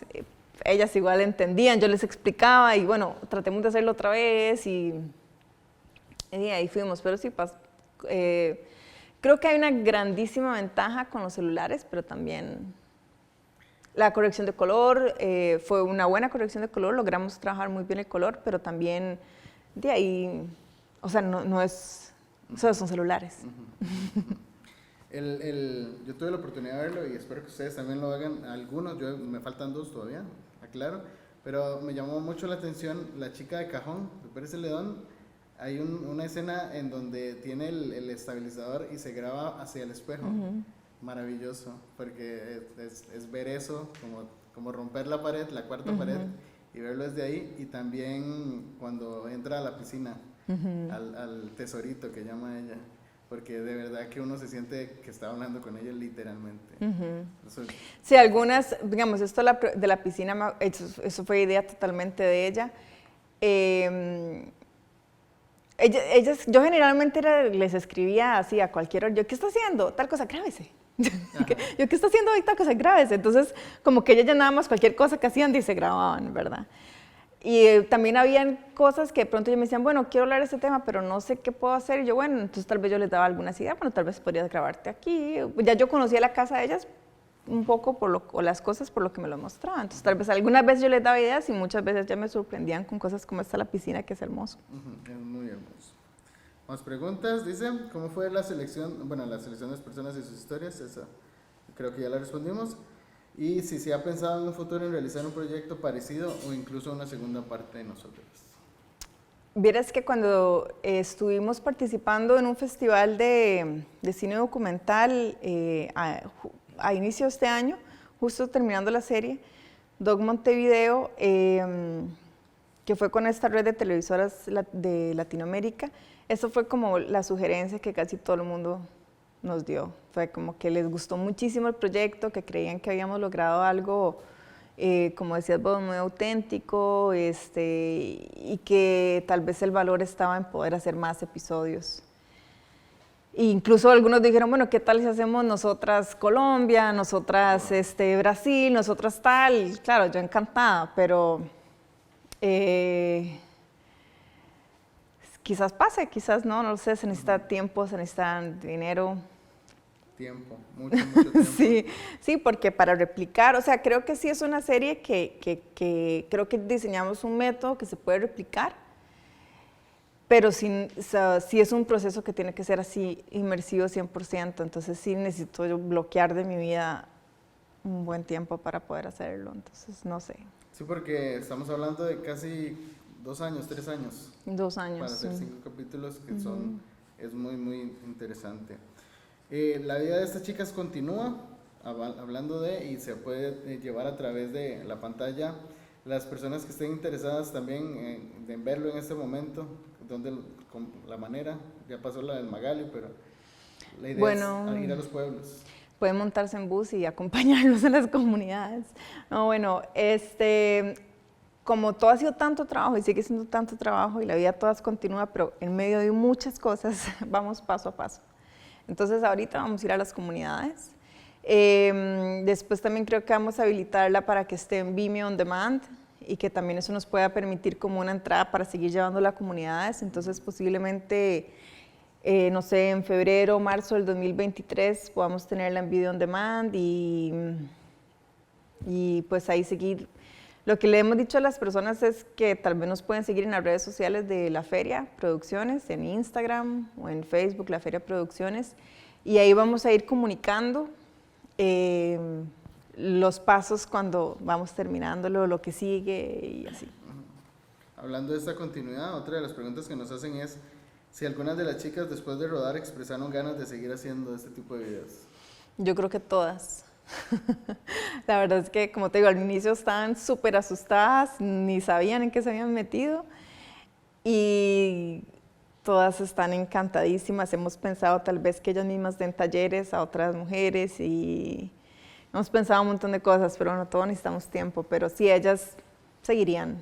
Ellas igual entendían, yo les explicaba y bueno, tratemos de hacerlo otra vez y ahí fuimos, pero sí, creo que hay una grandísima ventaja con los celulares, pero también la corrección de color, fue una buena corrección de color, logramos trabajar muy bien el color, pero también de ahí, o sea, no es, solo son celulares. Yo tuve la oportunidad de verlo y espero que ustedes también lo hagan, algunos, me faltan 2 todavía, aclaro, pero me llamó mucho la atención la chica de cajón, de Pérez Celedón. Hay una escena en donde tiene el estabilizador y se graba hacia el espejo. Maravilloso, porque es ver eso, como romper la pared, la cuarta pared, y verlo desde ahí, y también cuando entra a la piscina, al tesorito que llama ella, porque de verdad que uno se siente que está hablando con ella literalmente. Sí, algunas, digamos, esto de la piscina, eso fue idea totalmente de ella. Yo generalmente les escribía así a cualquier hora, yo, ¿qué está haciendo? Tal cosa, grábese. Yo, ¿qué está haciendo hoy? Tal cosa, grábese. Entonces, como que ellas ya nada más cualquier cosa que hacían, se grababan, ¿verdad? Y también habían cosas que de pronto ellos me decían, bueno, quiero hablar de este tema, pero no sé qué puedo hacer. Y yo, bueno, entonces tal vez yo les daba algunas ideas, bueno, tal vez podrías grabarte aquí. Ya yo conocía la casa de ellas un poco o las cosas por lo que me lo mostraban. Entonces tal vez algunas veces yo les daba ideas y muchas veces ya me sorprendían con cosas como esta la piscina, que es hermoso. Es muy hermoso. Más preguntas, dice, ¿cómo fue la selección? Bueno, la selección de las personas y sus historias, esa creo que ya la respondimos. Y si se ha pensado en un futuro en realizar un proyecto parecido o incluso una segunda parte de nosotros. Vieras que cuando estuvimos participando en un festival de cine documental a inicio de este año, justo terminando la serie, Doc Montevideo, que fue con esta red de televisoras de Latinoamérica, eso fue como la sugerencia que casi todo el mundo nos dio. Fue como que les gustó muchísimo el proyecto, que creían que habíamos logrado algo, como decías vos, muy auténtico, y que tal vez el valor estaba en poder hacer más episodios. E incluso algunos dijeron, bueno, ¿qué tal si hacemos nosotras Colombia, nosotras Brasil, nosotras tal? Claro, yo encantada, pero quizás pase, quizás no lo sé, se necesita tiempo, se necesita dinero. Mucho tiempo. Sí, porque para replicar, o sea, creo que sí es una serie que creo que diseñamos un método que se puede replicar, pero sí es un proceso que tiene que ser así inmersivo 100%, entonces sí necesito yo bloquear de mi vida un buen tiempo para poder hacerlo, entonces no sé. Sí, porque estamos hablando de casi 2 años, 3 años. 2 años. Para hacer 5 capítulos que es muy, muy interesante. La vida de estas chicas continúa, hablando y se puede llevar a través de la pantalla. Las personas que estén interesadas también en verlo en este momento, con la manera, ya pasó la del Magali, pero la idea es ir a los pueblos. Pueden montarse en bus y acompañarlos en las comunidades. No, bueno, como todo ha sido tanto trabajo y sigue siendo tanto trabajo y la vida todas continúa, pero en medio de muchas cosas vamos paso a paso. Entonces ahorita vamos a ir a las comunidades. Después también creo que vamos a habilitarla para que esté en Vimeo On Demand y que también eso nos pueda permitir como una entrada para seguir llevándola a comunidades. Entonces posiblemente, no sé, en febrero o marzo del 2023 podamos tenerla en Video On Demand y pues ahí seguir. Lo que le hemos dicho a las personas es que tal vez nos pueden seguir en las redes sociales de La Feria Producciones, en Instagram o en Facebook, La Feria Producciones, y ahí vamos a ir comunicando los pasos cuando vamos terminándolo, lo que sigue y así. Hablando de esta continuidad, otra de las preguntas que nos hacen es si algunas de las chicas después de rodar expresaron ganas de seguir haciendo este tipo de videos. Yo creo que todas. La verdad es que, como te digo, al inicio estaban súper asustadas, ni sabían en qué se habían metido y todas están encantadísimas. Hemos pensado tal vez que ellas mismas den talleres a otras mujeres y hemos pensado un montón de cosas, pero no, todos necesitamos tiempo, pero sí, ellas seguirían.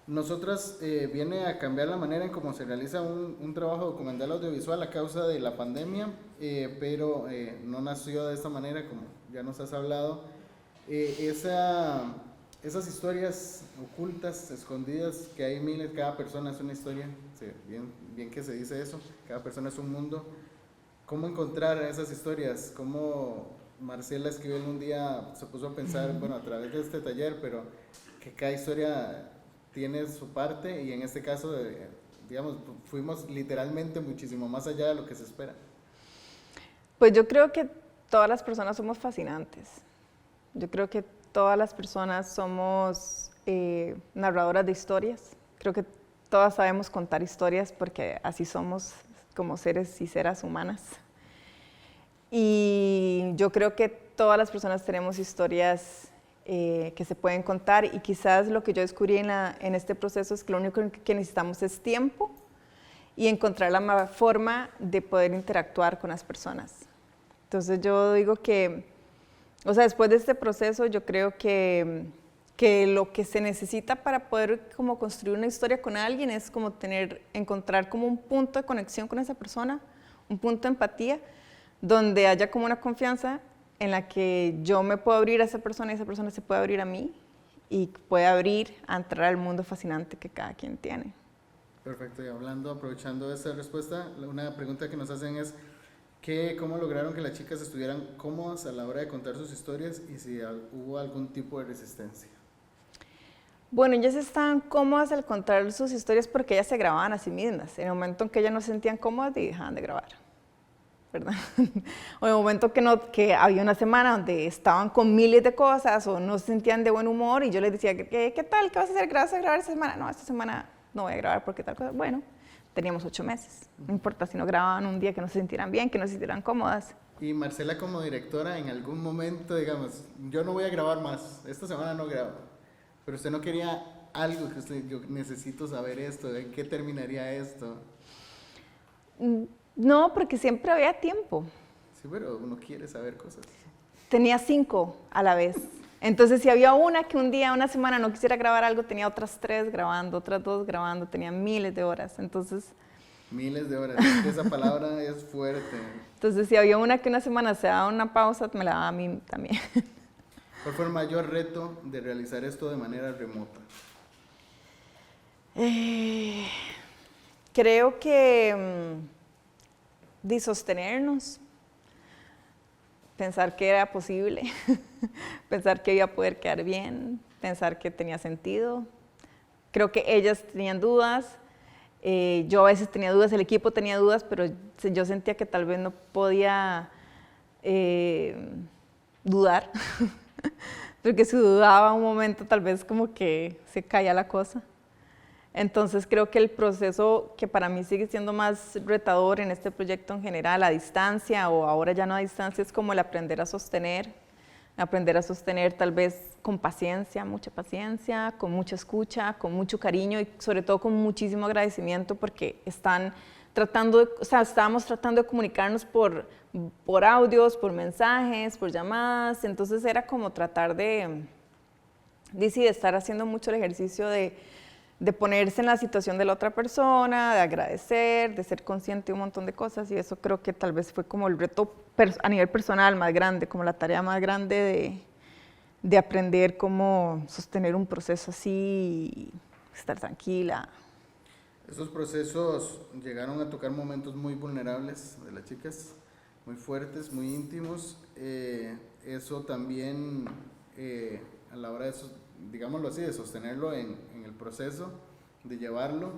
Nosotras viene a cambiar la manera en cómo se realiza un trabajo documental audiovisual a causa de la pandemia, pero no nació de esta manera, como ya nos has hablado. Esas historias ocultas, escondidas, que hay miles, cada persona es una historia, sí, bien que se dice eso, cada persona es un mundo. ¿Cómo encontrar esas historias? ¿Cómo Marcela Esquivel un día se puso a pensar, bueno, a través de este taller, pero que cada historia tiene su parte y en este caso, digamos, fuimos literalmente muchísimo más allá de lo que se espera? Pues yo creo que todas las personas somos fascinantes. Yo creo que todas las personas somos narradoras de historias. Creo que todas sabemos contar historias porque así somos como seres y seras humanas. Y yo creo que todas las personas tenemos historias que se pueden contar, y quizás lo que yo descubrí en este proceso es que lo único que necesitamos es tiempo y encontrar la forma de poder interactuar con las personas. Entonces yo digo que, o sea, después de este proceso yo creo que lo que se necesita para poder como construir una historia con alguien es como encontrar como un punto de conexión con esa persona, un punto de empatía, donde haya como una confianza en la que yo me puedo abrir a esa persona y esa persona se puede abrir a mí y puede abrir a entrar al mundo fascinante que cada quien tiene. Perfecto, y aprovechando esta respuesta, una pregunta que nos hacen es ¿cómo lograron que las chicas estuvieran cómodas a la hora de contar sus historias y si hubo algún tipo de resistencia? Bueno, ellas estaban cómodas al contar sus historias porque ellas se grababan a sí mismas. En el momento en que ellas no se sentían cómodas, dejaban de grabar, ¿verdad? O en el momento que había una semana donde estaban con miles de cosas o no se sentían de buen humor y yo les decía, ¿qué tal? ¿Qué vas a hacer? ¿Vas a grabar esta semana? No, esta semana no voy a grabar porque tal cosa. Bueno, teníamos 8 meses. No importa si no grababan un día que no se sintieran bien, que no se sintieran cómodas. Y Marcela, como directora, en algún momento, digamos, yo no voy a grabar más, esta semana no grabo, pero usted no quería algo que yo necesito saber esto, ¿en qué terminaría esto? No, porque siempre había tiempo. Sí, pero uno quiere saber cosas. Tenía 5 a la vez. Entonces, si había una que un día, una semana no quisiera grabar algo, tenía otras 3 grabando, otras 2 grabando, tenía miles de horas. Entonces, miles de horas, esa palabra es fuerte. Entonces, si había una que una semana se daba una pausa, me la daba a mí también. ¿Cuál fue el mayor reto de realizar esto de manera remota? Creo que de sostenernos, pensar que era posible, pensar que iba a poder quedar bien, pensar que tenía sentido. Creo que ellas tenían dudas, yo a veces tenía dudas, el equipo tenía dudas, pero yo sentía que tal vez no podía dudar, porque si dudaba un momento tal vez como que se caía la cosa. Entonces creo que el proceso que para mí sigue siendo más retador en este proyecto en general, a distancia o ahora ya no a distancia, es como el aprender a sostener tal vez con paciencia, mucha paciencia, con mucha escucha, con mucho cariño y sobre todo con muchísimo agradecimiento porque estábamos tratando de comunicarnos por audios, por mensajes, por llamadas, entonces era como tratar de estar haciendo mucho el ejercicio de ponerse en la situación de la otra persona, de agradecer, de ser consciente de un montón de cosas y eso creo que tal vez fue como el reto a nivel personal más grande, como la tarea más grande de aprender cómo sostener un proceso así y estar tranquila. Esos procesos llegaron a tocar momentos muy vulnerables de las chicas, muy fuertes, muy íntimos. Eso también a la hora de digámoslo así, de sostenerlo en el proceso, de llevarlo,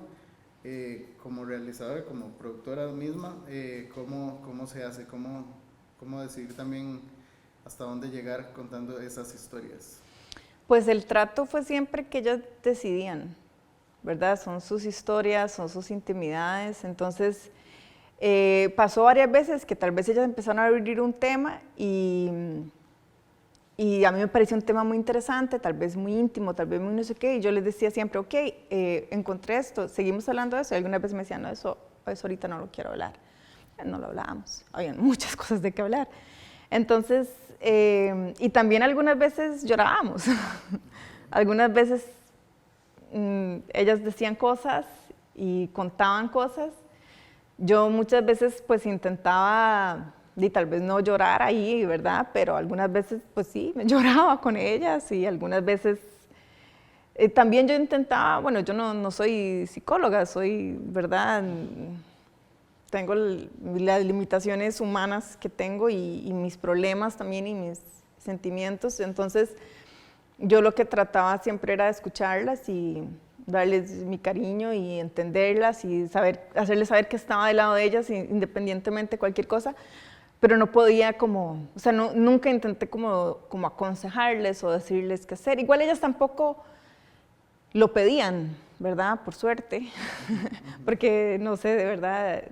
como realizadora, como productora misma, ¿cómo se hace? ¿Cómo decidir también hasta dónde llegar contando esas historias? Pues el trato fue siempre que ellas decidían, ¿verdad? Son sus historias, son sus intimidades, entonces pasó varias veces que tal vez ellas empezaron a abrir un tema y a mí me pareció un tema muy interesante, tal vez muy íntimo, tal vez muy no sé qué, y yo les decía siempre, ok, encontré esto, seguimos hablando de eso, y algunas veces me decían, no, eso ahorita no lo quiero hablar. No lo hablábamos, había muchas cosas de qué hablar. Entonces, y también algunas veces llorábamos, algunas veces ellas decían cosas y contaban cosas, yo muchas veces pues intentaba y tal vez no llorar ahí, ¿verdad? Pero algunas veces, pues sí, me lloraba con ellas y algunas veces también yo intentaba, bueno, yo no soy psicóloga, soy, ¿verdad? Tengo las limitaciones humanas que tengo y mis problemas también y mis sentimientos, entonces yo lo que trataba siempre era de escucharlas y darles mi cariño y entenderlas y hacerles saber que estaba del lado de ellas independientemente de cualquier cosa, pero no podía nunca intenté como aconsejarles o decirles qué hacer. Igual ellas tampoco lo pedían, ¿verdad? Por suerte, porque no sé, de verdad,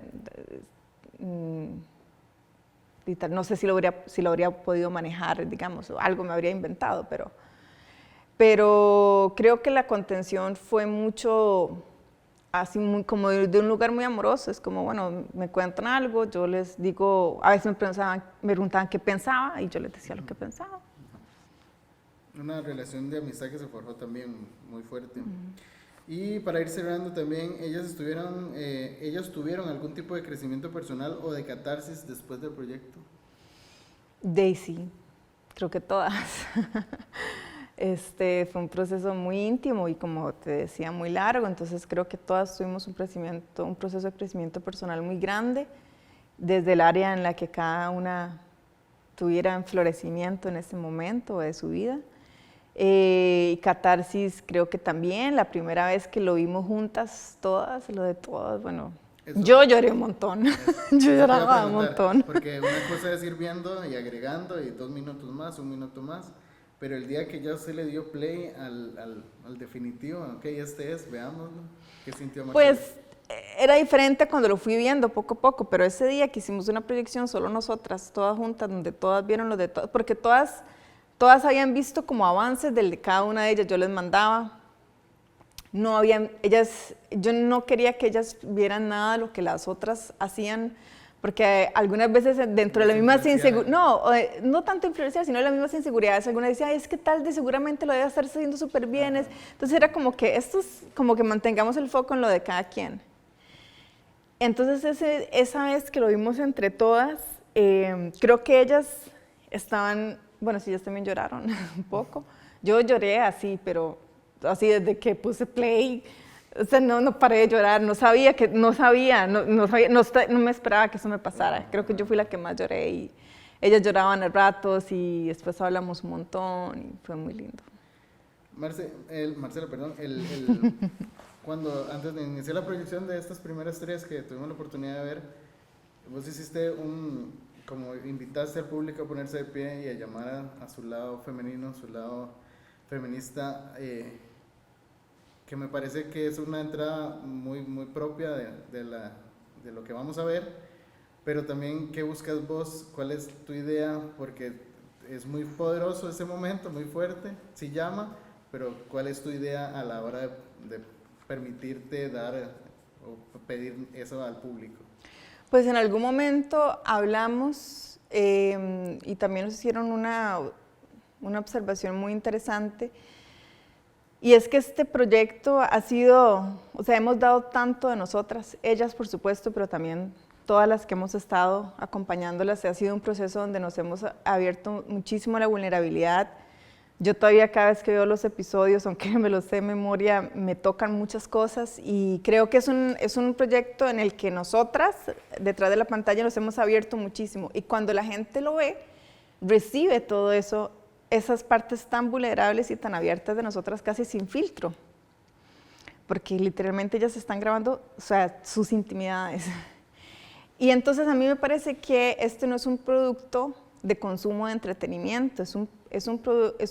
no sé si lo habría podido manejar, digamos, o algo me habría inventado, pero creo que la contención fue mucho así como de un lugar muy amoroso. Es como, bueno, me cuentan algo, yo les digo, a veces me preguntaban qué pensaba y yo les decía lo que pensaba. Una relación de amistad que se forjó también muy fuerte. Y para ir cerrando también, ellas tuvieron algún tipo de crecimiento personal o de catarsis después del proyecto. Daisy, creo que todas. Fue un proceso muy íntimo y, como te decía, muy largo, entonces creo que todas tuvimos un proceso de crecimiento personal muy grande, desde el área en la que cada una tuviera un florecimiento en ese momento de su vida. Catarsis, creo que también, la primera vez que lo vimos juntas todas, bueno, yo lloré un montón, yo lloraba un montón. Porque una cosa es ir viendo y agregando y 2 minutos más, 1 minuto más. Pero el día que ya se le dio play al definitivo, ok, veámoslo, ¿qué sintió Marcela? Pues era diferente cuando lo fui viendo poco a poco, pero ese día que hicimos una proyección solo nosotras, todas juntas, donde todas vieron los de todas, porque todas habían visto como avances de cada una de ellas, yo les mandaba, yo no quería que ellas vieran nada de lo que las otras hacían, porque algunas veces dentro de la misma inseguridad, no tanto influenciar, sino de las mismas inseguridades, algunas decían, es que tal de seguramente lo debe estar haciendo súper bien, entonces era como que como que mantengamos el foco en lo de cada quien. Entonces esa vez que lo vimos entre todas, creo que ellas estaban, bueno, sí, ellas también lloraron un poco, yo lloré así, pero así desde que puse play. O sea, no paré de llorar, no me esperaba que eso me pasara. Creo que yo fui la que más lloré y ellas lloraban a ratos y después hablamos un montón y fue muy lindo. Marcela, perdón, antes de iniciar la proyección de estas primeras 3 que tuvimos la oportunidad de ver, vos hiciste como invitaste al público a ponerse de pie y a llamar a su lado femenino, su lado feminista, que me parece que es una entrada muy, muy propia de lo que vamos a ver, pero también qué buscas vos, cuál es tu idea, porque es muy poderoso ese momento, muy fuerte, sí llama, pero cuál es tu idea a la hora de permitirte dar o pedir eso al público. Pues en algún momento hablamos y también nos hicieron una observación muy interesante. Y es que este proyecto ha sido, o sea, hemos dado tanto de nosotras, ellas por supuesto, pero también todas las que hemos estado acompañándolas. Ha sido un proceso donde nos hemos abierto muchísimo a la vulnerabilidad. Yo todavía cada vez que veo los episodios, aunque me los sé de memoria, me tocan muchas cosas y creo que es un proyecto en el que nosotras, detrás de la pantalla, nos hemos abierto muchísimo. Y cuando la gente lo ve, recibe todo eso, esas partes tan vulnerables y tan abiertas de nosotras casi sin filtro, porque literalmente ellas están grabando, o sea, sus intimidades. Y entonces a mí me parece que este no es un producto de consumo de entretenimiento, es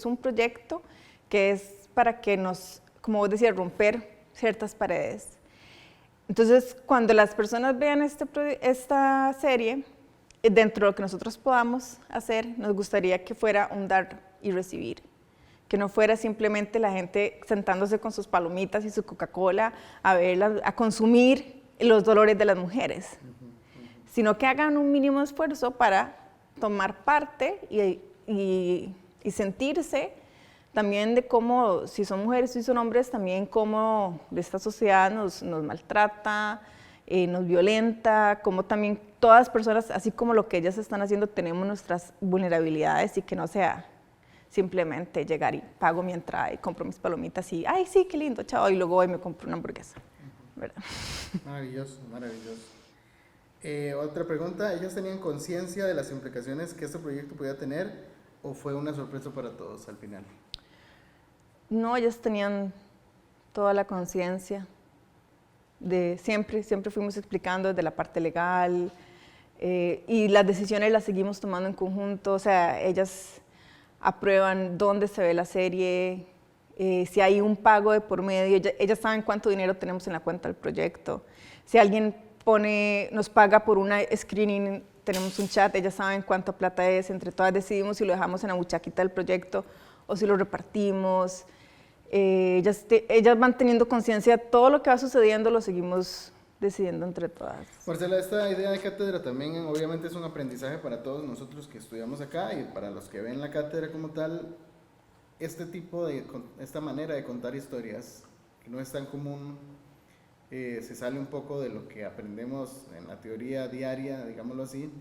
un proyecto que es para que como vos decías, romper ciertas paredes. Entonces, cuando las personas vean esta serie, dentro de lo que nosotros podamos hacer, nos gustaría que fuera un dar y recibir, que no fuera simplemente la gente sentándose con sus palomitas y su Coca-Cola a consumir los dolores de las mujeres, sino que hagan un mínimo esfuerzo para tomar parte y sentirse también de cómo, si son mujeres, si son hombres, también cómo esta sociedad nos maltrata, nos violenta, como también todas las personas, así como lo que ellas están haciendo, tenemos nuestras vulnerabilidades y que no sea simplemente llegar y pago mi entrada y compro mis palomitas y, ay, sí, qué lindo, chao, y luego voy y me compro una hamburguesa, ¿verdad? Maravilloso, maravilloso. Otra pregunta, ¿ellas tenían conciencia de las implicaciones que este proyecto podía tener o fue una sorpresa para todos al final? No, ellas tenían toda la conciencia. Siempre fuimos explicando desde la parte legal y las decisiones las seguimos tomando en conjunto, o sea, ellas aprueban dónde se ve la serie, si hay un pago de por medio, ellas saben cuánto dinero tenemos en la cuenta del proyecto, si alguien nos paga por una screening, tenemos un chat, ellas saben cuánta plata es, entre todas decidimos si lo dejamos en la buchaquita del proyecto o si lo repartimos. Ellas van teniendo conciencia de todo lo que va sucediendo, lo seguimos decidiendo entre todas. Marcela, esta idea de cátedra también obviamente es un aprendizaje para todos nosotros que estudiamos acá y para los que ven la cátedra como tal. Esta manera de contar historias, que no es tan común, se sale un poco de lo que aprendemos en la teoría diaria, digámoslo así,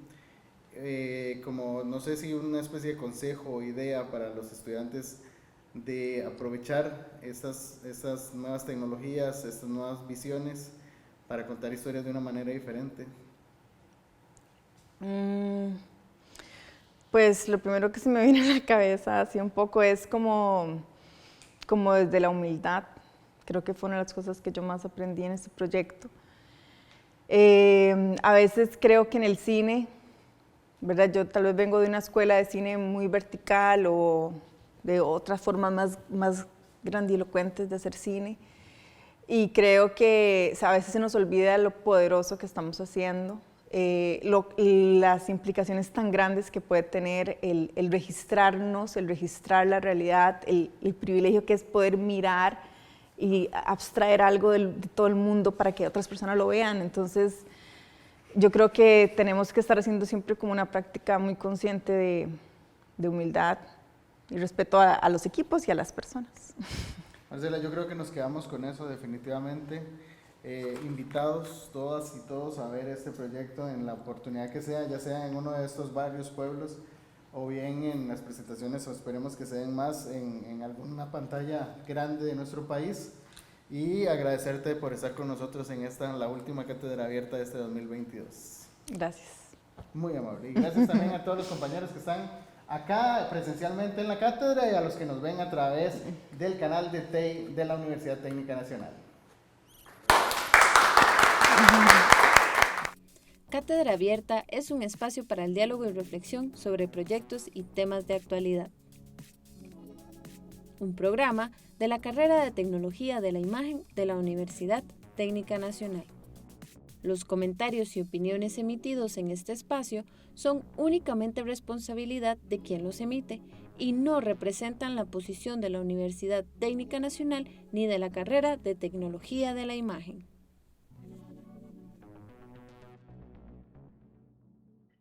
como no sé si una especie de consejo o idea para los estudiantes de aprovechar estas nuevas tecnologías, estas nuevas visiones para contar historias de una manera diferente. Pues lo primero que se me viene a la cabeza así un poco es como desde la humildad. Creo que fue una de las cosas que yo más aprendí en este proyecto. A veces creo que en el cine, ¿verdad? Yo tal vez vengo de una escuela de cine muy vertical o de otras formas más grandilocuentes de hacer cine. Y creo que a veces se nos olvida lo poderoso que estamos haciendo. Las implicaciones tan grandes que puede tener el registrarnos, el registrar la realidad, el privilegio que es poder mirar y abstraer algo de todo el mundo para que otras personas lo vean. Entonces, yo creo que tenemos que estar haciendo siempre como una práctica muy consciente de humildad y respeto a los equipos y a las personas. Marcela, yo creo que nos quedamos con eso definitivamente. Invitados todas y todos a ver este proyecto en la oportunidad que sea, ya sea en uno de estos varios pueblos o bien en las presentaciones, o esperemos que se den más en alguna pantalla grande de nuestro país, y agradecerte por estar con nosotros en la última cátedra abierta de este 2022. Gracias. Muy amable. Y gracias también a todos los compañeros que están acá presencialmente en la cátedra y a los que nos ven a través del canal de TEI de la Universidad Técnica Nacional. Cátedra Abierta es un espacio para el diálogo y reflexión sobre proyectos y temas de actualidad. Un programa de la carrera de Tecnología de la Imagen de la Universidad Técnica Nacional. Los comentarios y opiniones emitidos en este espacio son únicamente responsabilidad de quien los emite y no representan la posición de la Universidad Técnica Nacional ni de la carrera de Tecnología de la Imagen.